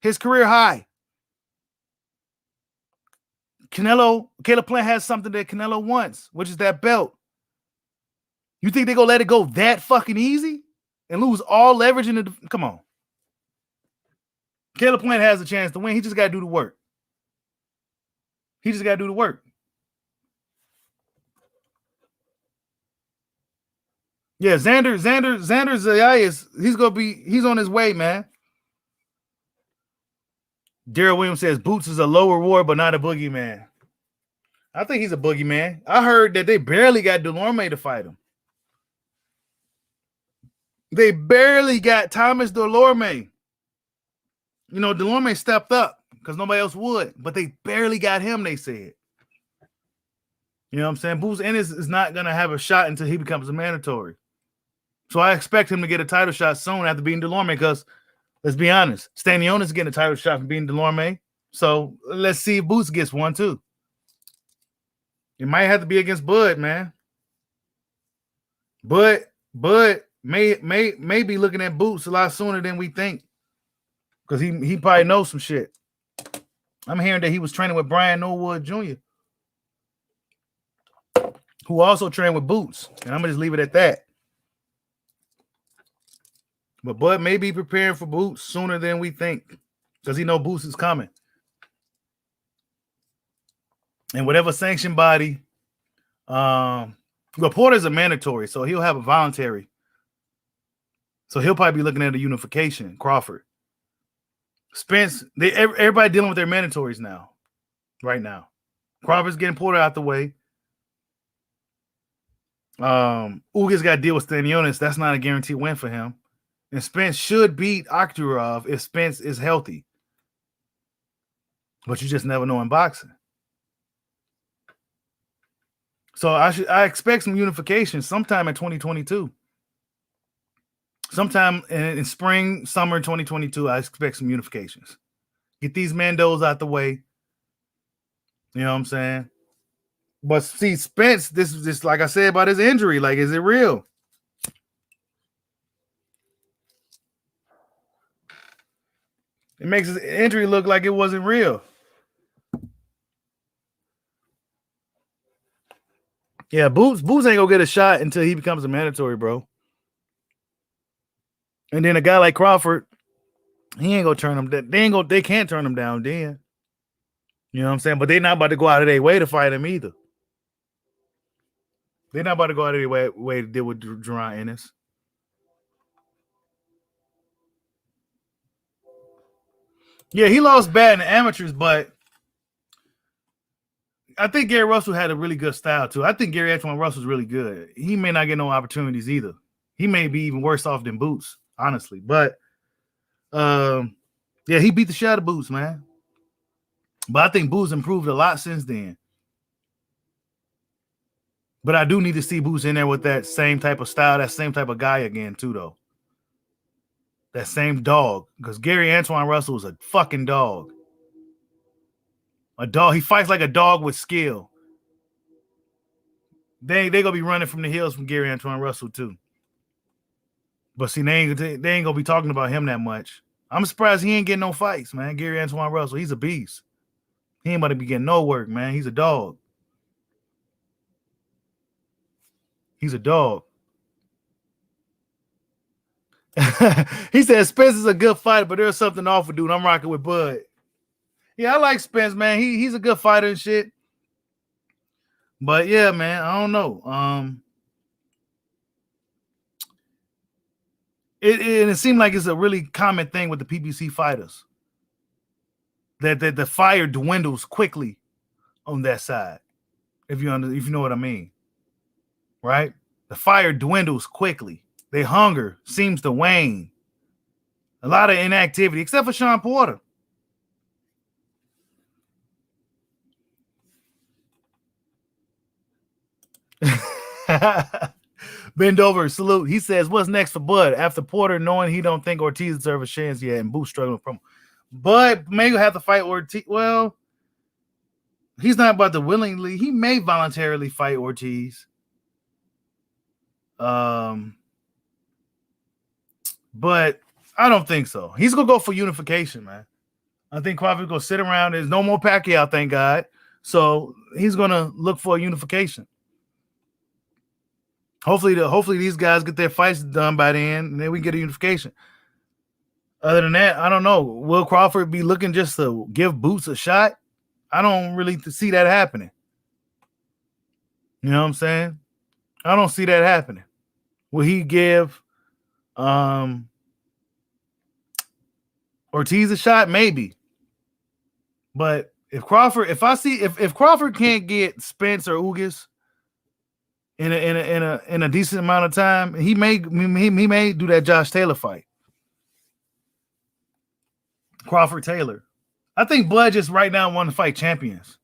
His career high. Caleb Plant has something that Canelo wants, which is that belt. You think they're going to let it go that fucking easy and lose all leverage in the... Come on. Caleb Plant has a chance to win. He just got to do the work. Yeah, Xander Zayas, he's on his way, man. Daryl Williams says Boots is a low reward, but not a boogeyman. I think he's a boogeyman. I heard that they barely got Delorme to fight him. They barely got Thomas Delorme. Delorme stepped up because nobody else would. But they barely got him, they said. You know what I'm saying? Boots Ennis is not going to have a shot until he becomes a mandatory. So I expect him to get a title shot soon after beating Delorme because, let's be honest, Stanionis is getting a title shot from beating Delorme. So let's see if Boots gets one too. It might have to be against Bud, man. Bud may be looking at Boots a lot sooner than we think because he probably knows some shit. I'm hearing that he was training with Brian Norwood Jr., who also trained with Boots. And I'm going to just leave it at that. But Bud may be preparing for Boots sooner than we think because he know Boots is coming. And whatever sanction body, Porter's a mandatory, so he'll have a voluntary. So he'll probably be looking at a unification, Crawford. Spence, everybody dealing with their mandatories now, right now. Crawford's getting Porter out the way. Ugas got to deal with Stanionis. That's not a guaranteed win for him. And Spence should beat Akhtarov if Spence is healthy. But you just never know in boxing. So I expect some unification sometime in 2022. Sometime in spring, summer 2022, I expect some unifications. Get these Mandos out the way. You know what I'm saying? But see, Spence, this is just like I said about his injury. Like, is it real? It makes his injury look like it wasn't real. Yeah, Boots ain't gonna get a shot until he becomes a mandatory, bro. And then a guy like Crawford, he ain't gonna turn him. They can't turn him down then. You know what I'm saying? But they're not about to go out of their way to fight him either. They're not about to go out of their way to deal with Jerron Ennis. Yeah, he lost bad in the amateurs, but I think Gary Russell had a really good style too. I think Gary Antoine Russell's really good. He may not get no opportunities either. He may be even worse off than Boots, honestly. But yeah, he beat the shit out of Boots, man. But I think Boots improved a lot since then. But I do need to see Boots in there with that same type of style, that same type of guy again, too, though. That same dog. Because Gary Antoine Russell is a fucking dog. A dog. He fights like a dog with skill. They gonna be running from the hills from Gary Antoine Russell, too. But see, they ain't gonna be talking about him that much. I'm surprised he ain't getting no fights, man. Gary Antoine Russell, he's a beast. He ain't about to be getting no work, man. He's a dog. He's a dog. He said Spence is a good fighter, but there's something off with dude. I'm rocking with Bud. Yeah, I like Spence, man. He's a good fighter and shit. But yeah, man, I don't know. It seemed like it's a really common thing with the PBC fighters that the fire dwindles quickly on that side. If you know what I mean, right? The fire dwindles quickly. Their hunger seems to wane. A lot of inactivity, except for Sean Porter. Bend over, salute. He says, what's next for Bud? After Porter knowing he don't think Ortiz deserves a chance yet and Boots struggling from Bud may have to fight Ortiz. Well, he's not about to willingly. He may voluntarily fight Ortiz. But I don't think so. He's going to go for unification, man. I think Crawford's going to sit around. There's no more Pacquiao, thank God. So he's going to look for a unification. Hopefully these guys get their fights done by then, and then we get a unification. Other than that, I don't know. Will Crawford be looking just to give Boots a shot? I don't really see that happening. You know what I'm saying? I don't see that happening. Will he give Ortiz a shot? Maybe. But if Crawford can't get Spence or Ugas in a decent amount of time, he may do that Josh Taylor fight. Crawford Taylor. I think Bud just right now want to fight champions.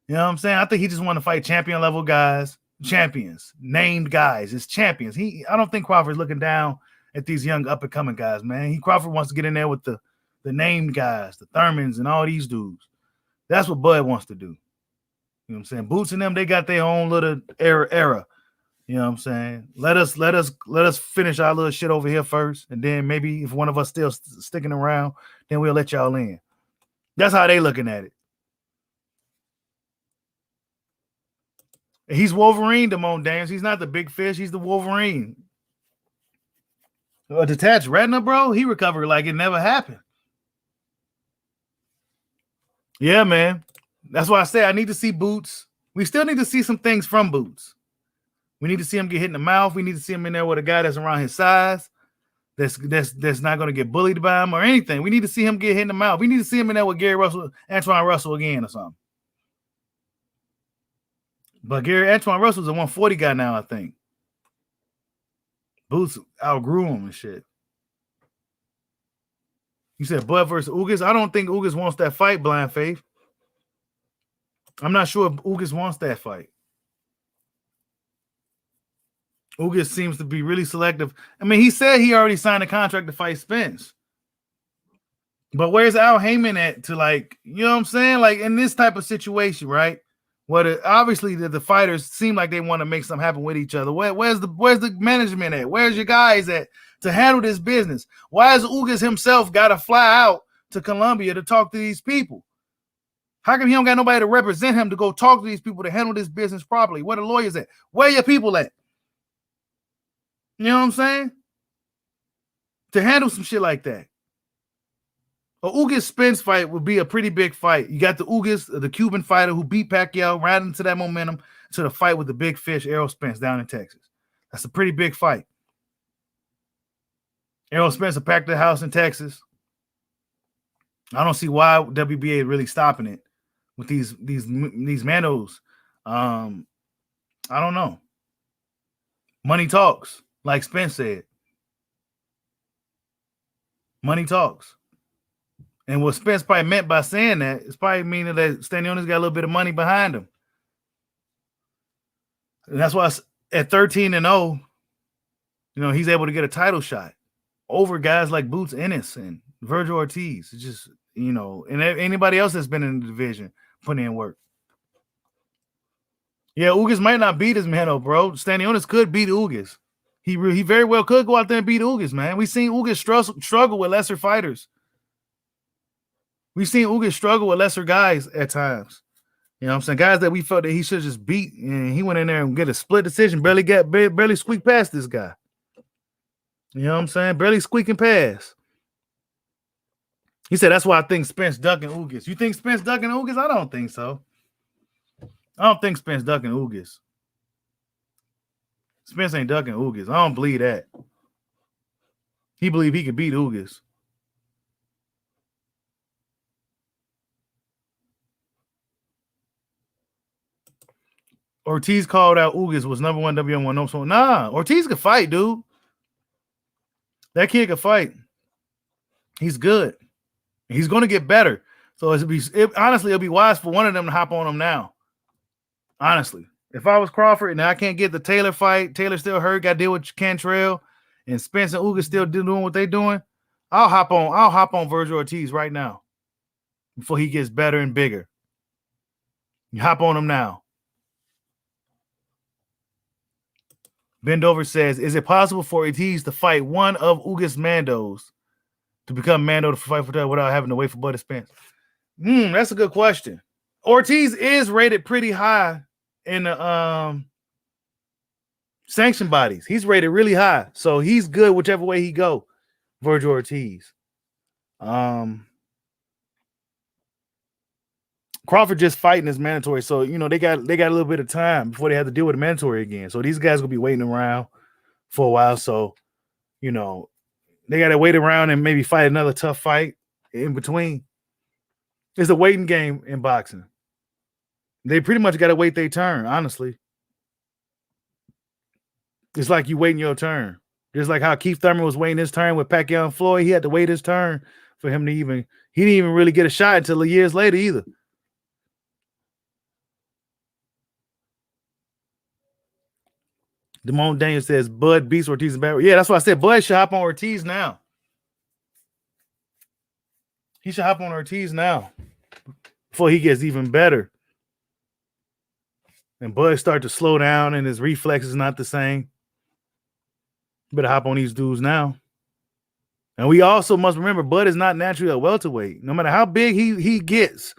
You know what I'm saying? I think he just want to fight champion level guys, champions, named guys. It's champions. I don't think Crawford's looking down at these young up and coming guys, man. Crawford wants to get in there with the named guys, the Thurmans and all these dudes. That's what Bud wants to do. You know what I'm saying? Boots and them, they got their own little era. You know what I'm saying? Let us finish our little shit over here first, and then maybe if one of us still sticking around, then we'll let y'all in. That's how they looking at it. He's Wolverine, Damone Daniels. He's not the big fish. He's the Wolverine. A detached retina, bro. He recovered like it never happened. Yeah, man. That's why I say I need to see Boots. We still need to see some things from Boots. We need to see him get hit in the mouth. We need to see him in there with a guy that's around his size, that's not going to get bullied by him or anything. We need to see him get hit in the mouth. We need to see him in there with Antoine Russell again or something. But Antoine Russell's a 140 guy now, I think. Boots outgrew him and shit. You said Bud versus Ugas? I don't think Ugas wants that fight, Blind Faith. I'm not sure if Ugas wants that fight. Ugas seems to be really selective. I mean, he said he already signed a contract to fight Spence. But where's Al Heyman at to, like, you know what I'm saying? Like, in this type of situation, right? Obviously the fighters seem like they want to make something happen with each other. Where's the management at? Where's your guys at to handle this business? Why has Ugas himself got to fly out to Colombia to talk to these people? How come he don't got nobody to represent him to go talk to these people to handle this business properly? Where the lawyers at? Where your people at? You know what I'm saying? To handle some shit like that. A Ugas Spence fight would be a pretty big fight. You got the Ugas, the Cuban fighter who beat Pacquiao right into that momentum to the fight with the big fish, Errol Spence, down in Texas. That's a pretty big fight. Errol Spence will pack the house in Texas. I don't see why WBA is really stopping it with these manos. I don't know. Money talks, like Spence said. Money talks. And what Spence probably meant by saying that is probably meaning that Stanionis got a little bit of money behind him. And that's why at 13-0, you know, he's able to get a title shot over guys like Boots Ennis and Virgil Ortiz. It's just, you know, and anybody else that's been in the division putting in work. Yeah, Ugas might not beat his man, bro. Stanionis could beat Ugas. He very well could go out there and beat Ugas, man. We've seen Ugas struggle with lesser fighters. We've seen Ugas struggle with lesser guys at times. You know what I'm saying? Guys that we felt that he should just beat, and he went in there and get a split decision, barely squeaked past this guy. You know what I'm saying? Barely squeaking past. He said, that's why I think Spence ducking Ugas. You think Spence ducking Ugas? I don't think so. I don't think Spence ducking Ugas. Spence ain't ducking Ugas. I don't believe that. He believe he could beat Ugas. Ortiz called out Ugas was number one WM1. No, so nah, Ortiz could fight, dude. That kid could fight. He's good. He's going to get better. So honestly, it'll be wise for one of them to hop on him now. Honestly, if I was Crawford and I can't get the Taylor fight, Taylor still hurt, got to deal with Cantrell, and Spence and Ugas still doing what they're doing, I'll hop on Virgil Ortiz right now before he gets better and bigger. You hop on him now. Bendover says, is it possible for Ortiz to fight one of Ugas Mandos to become Mando to fight for that without having to wait for Buddy Spence? That's a good question. Ortiz is rated pretty high in the sanction bodies. He's rated really high. So he's good whichever way he go, Virgil Ortiz. Crawford just fighting is mandatory. So, you know, they got a little bit of time before they have to deal with the mandatory again. So these guys will be waiting around for a while. So, you know, they got to wait around and maybe fight another tough fight in between. It's a waiting game in boxing. They pretty much got to wait their turn, honestly. It's like you waiting your turn. Just like how Keith Thurman was waiting his turn with Pacquiao and Floyd. He had to wait his turn for him to even. He didn't even really get a shot until years later either. Damone Daniel says Bud beats Ortiz and Barry. Yeah, that's why I said Bud should hop on Ortiz now. He should hop on Ortiz now before he gets even better. And Bud start to slow down and his reflexes not the same. Better hop on these dudes now. And we also must remember Bud is not naturally a welterweight. No matter how big he gets,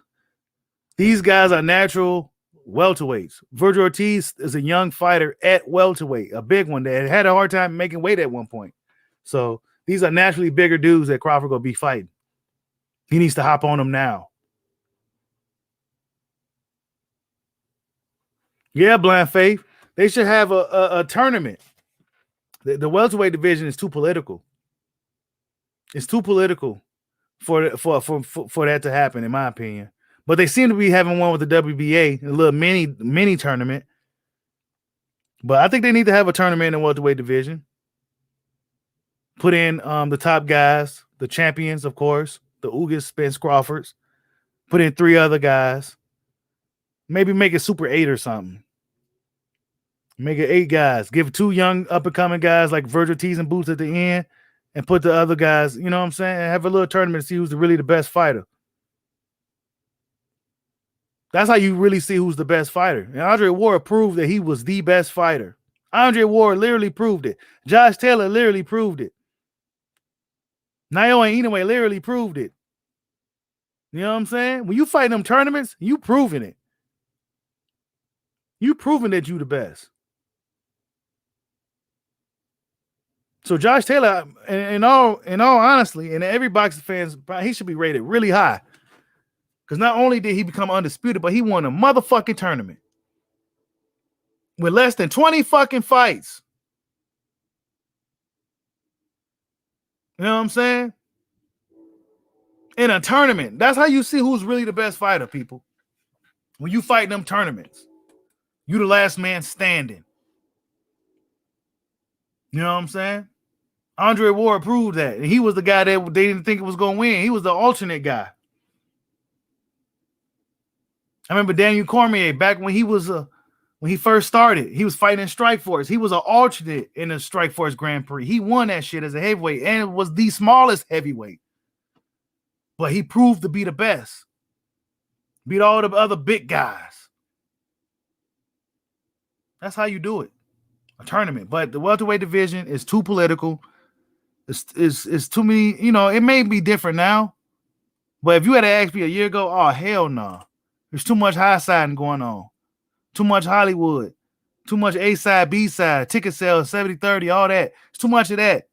these guys are natural welterweights. Virgil Ortiz is a young fighter at welterweight, a big one that had a hard time making weight at one point. So these are naturally bigger dudes that Crawford gonna be fighting. He needs to hop on them now. Yeah, Blind Faith. They should have a tournament. The welterweight division is too political. It's too political for that to happen, in my opinion. But they seem to be having one with the WBA, a little mini tournament. But I think they need to have a tournament in the welterweight division. Put in the top guys, the champions, of course, the Ugas, Spence, Crawfords. Put in 3 other guys. Maybe make it Super 8 or something. Make it 8 guys. Give 2 young up-and-coming guys like Virgil Ortiz and Boots at the end, and put the other guys, you know what I'm saying? Have a little tournament to see who's really the best fighter. That's how you really see who's the best fighter. And Andre Ward proved that he was the best fighter. Andre Ward literally proved it. Josh Taylor literally proved it. Naoya Inoue literally proved it. You know what I'm saying? When you fight in them tournaments, you proving it. You proving that you the best. So Josh Taylor, in all honesty, and every boxing fans, he should be rated really high. Because not only did he become undisputed, but he won a motherfucking tournament with less than 20 fucking fights. You know what I'm saying? In a tournament. That's how you see who's really the best fighter, people. When you fight in them tournaments, you the last man standing. You know what I'm saying? Andre Ward proved that. And he was the guy that they didn't think it was going to win. He was the alternate guy. I remember Daniel Cormier back when he first started. He was fighting in Strikeforce. He was an alternate in the Strikeforce Grand Prix. He won that shit as a heavyweight and was the smallest heavyweight. But he proved to be the best. Beat all the other big guys. That's how you do it. A tournament. But the welterweight division is too political. It's too many, you know, it may be different now. But if you had to ask me a year ago, oh, hell no. There's too much high siding going on. Too much Hollywood. Too much A side, B side, ticket sales, 70-30, all that. It's too much of that.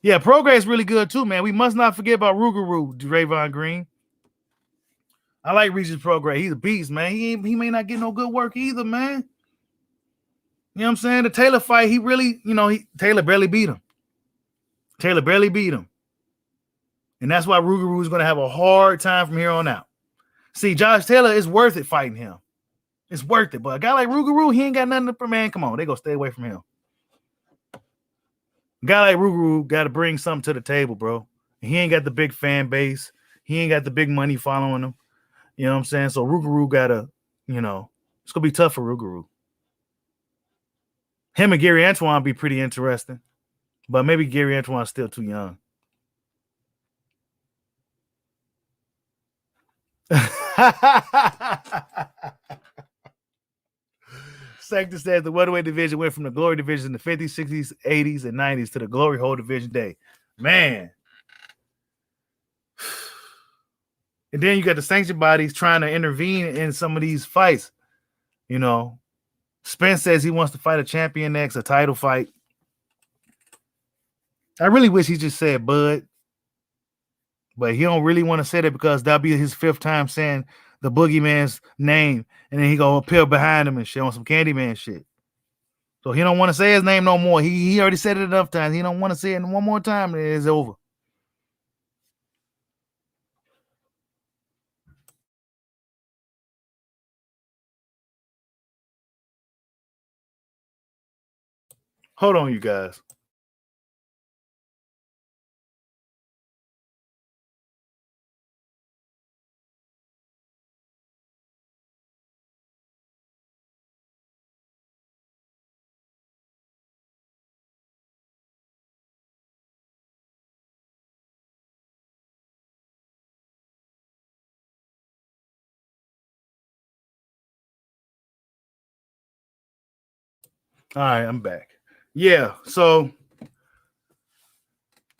Yeah, Progress really good too, man. We must not forget about Rougarou, Draymond Green. I like Regis Progress. He's a beast, man. He may not get no good work either, man. You know what I'm saying? The Taylor fight, he really, you know, Taylor barely beat him. And that's why Rougarou is going to have a hard time from here on out. See, Josh Taylor is worth it fighting him. It's worth it. But a guy like Rougarou, he ain't got nothing to, man, come on. They going to stay away from him. A guy like Rougarou got to bring something to the table, bro. He ain't got the big fan base. He ain't got the big money following him. You know what I'm saying? So Rougarou got to, you know, it's going to be tough for Rougarou. Him and Gary Antoine be pretty interesting. But maybe Gary Antoine's still too young. Sector says the welterweight division went from the glory division in the 50s, 60s, 80s, and 90s to the glory hole division day. Man. And then you got the sanctioned bodies trying to intervene in some of these fights. You know, Spence says he wants to fight a champion next, a title fight. I really wish he just said Bud. But he don't really want to say that because that'll be his 5th time saying the boogeyman's name. And then he gonna appear behind him and shit on some Candyman shit. So he don't want to say his name no more. He already said it enough times. He don't want to say it one more time and it's over. Hold on, you guys. All right, I'm back. Yeah, so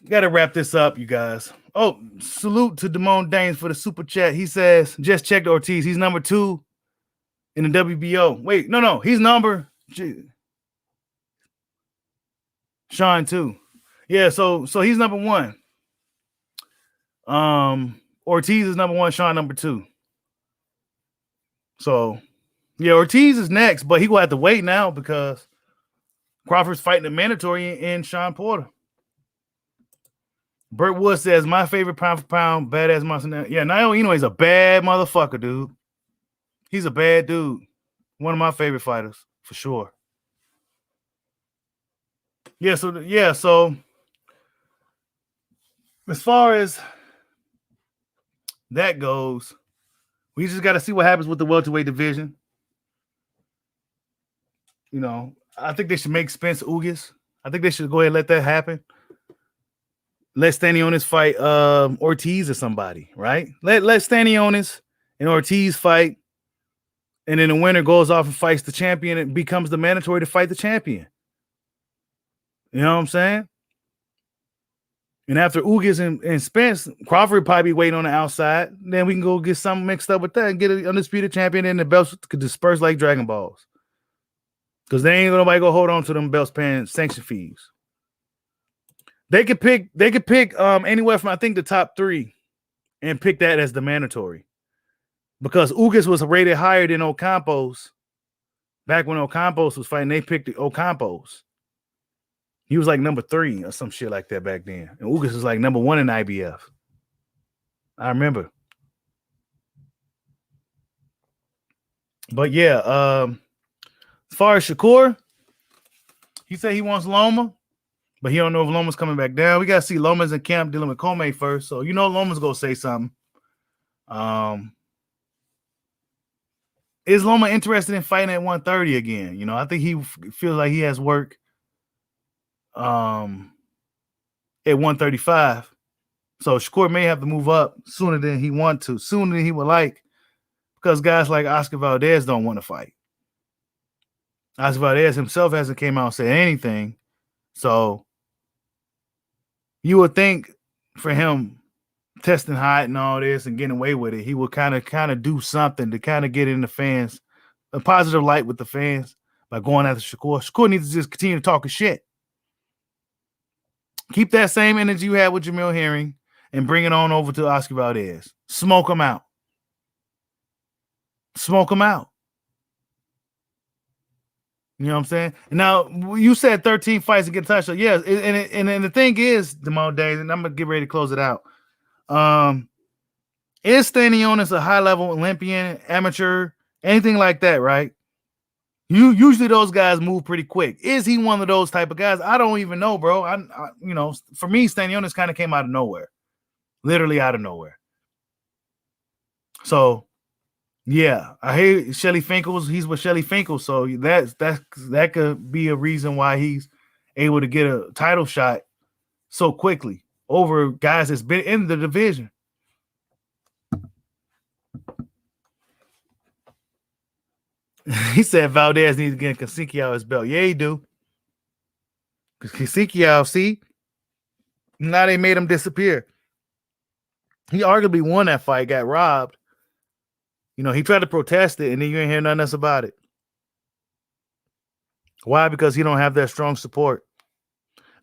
got to wrap this up, you guys. Oh, salute to Damone Daines for the super chat. He says, just checked Ortiz. He's number 2 in the WBO. Wait, no. He's number Sean 2. Yeah, so he's number 1. Ortiz is number 1, Sean number 2. So, yeah, Ortiz is next, but he will have to wait now because Crawford's fighting the mandatory in Sean Porter. Burt Wood says, my favorite pound for pound, badass monster. Yeah, Naoya Inoue is a bad motherfucker, dude. He's a bad dude. One of my favorite fighters, for sure. Yeah, so as far as that goes, we just got to see what happens with the welterweight division. You know, I think they should make Spence Ugas. I think they should go ahead and let that happen. Let Stanionis fight Ortiz or somebody, right? Let Stanionis and Ortiz fight, and then the winner goes off and fights the champion and becomes the mandatory to fight the champion. You know what I'm saying? And after Ugas and Spence, Crawford probably waiting on the outside. Then we can go get something mixed up with that and get an undisputed champion, and the belts could disperse like Dragon Balls. Because they ain't nobody go hold on to them belts paying sanction fees. They could pick anywhere from I think the top 3 and pick that as the mandatory. Because Ugas was rated higher than Ocampos. Back when Ocampos was fighting, they picked Ocampos. He was like number 3 or some shit like that back then. And Ugas was like number 1 in IBF. I remember. But yeah, as far as Shakur, he said he wants Loma, but he don't know if Loma's coming back down. We got to see Loma's in camp dealing with Comey first. So, you know, Loma's going to say something. Is Loma interested in fighting at 130 again? You know, I think he feels like he has work at 135. So Shakur may have to move up sooner than he want to, sooner than he would like, because guys like Oscar Valdez don't want to fight. Oscar Valdez himself hasn't came out and said anything. So you would think for him testing height and all this and getting away with it, he would kind of do something to kind of get in the fans, a positive light with the fans by going after Shakur. Shakur needs to just continue to talk shit. Keep that same energy you had with Jamil Herring and bring it on over to Oscar Valdez. Smoke him out. Smoke him out. You know what I'm saying? Now, you said 13 fights to get a touchdown. Yes, and the thing is, Damone Daines, and I'm going to get ready to close it out. Is Stanionis a high-level Olympian, amateur, anything like that, right? Usually those guys move pretty quick. Is he one of those type of guys? I don't even know, bro. I you know, for me, Stanionis kind of came out of nowhere. Literally out of nowhere. So, yeah, I hate Shelly Finkel's. He's with Shelly Finkel, so that could be a reason why he's able to get a title shot so quickly over guys that's been in the division. He said Valdez needs to get Kasiki out his belt. Yeah, he do. Because Kasiki out, see, now they made him disappear. He arguably won that fight, got robbed. You know, he tried to protest it, and then you ain't hear nothing else about it. Why? Because he don't have that strong support.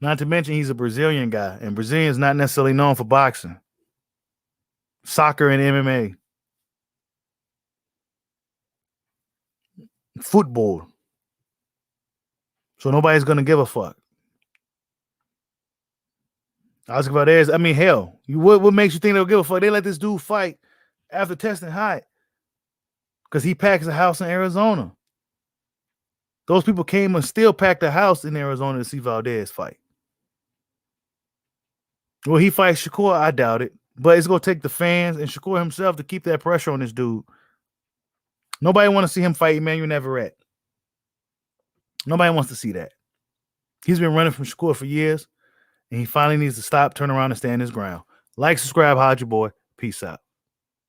Not to mention he's a Brazilian guy, and Brazilians not necessarily known for boxing. Soccer and MMA. Football. So nobody's going to give a fuck. Oscar Valdez, I mean, hell, what makes you think they'll give a fuck? They let this dude fight after testing high because he packs a house in Arizona. Those people came and still packed a house in Arizona to see Valdez fight. Will he fight Shakur? I doubt it. But it's going to take the fans and Shakur himself to keep that pressure on this dude. Nobody want to see him fight Emmanuel Navarrete. Nobody wants to see that. He's been running from Shakur for years, and he finally needs to stop, turn around, and stand his ground. Like, subscribe, hide your boy. Peace out.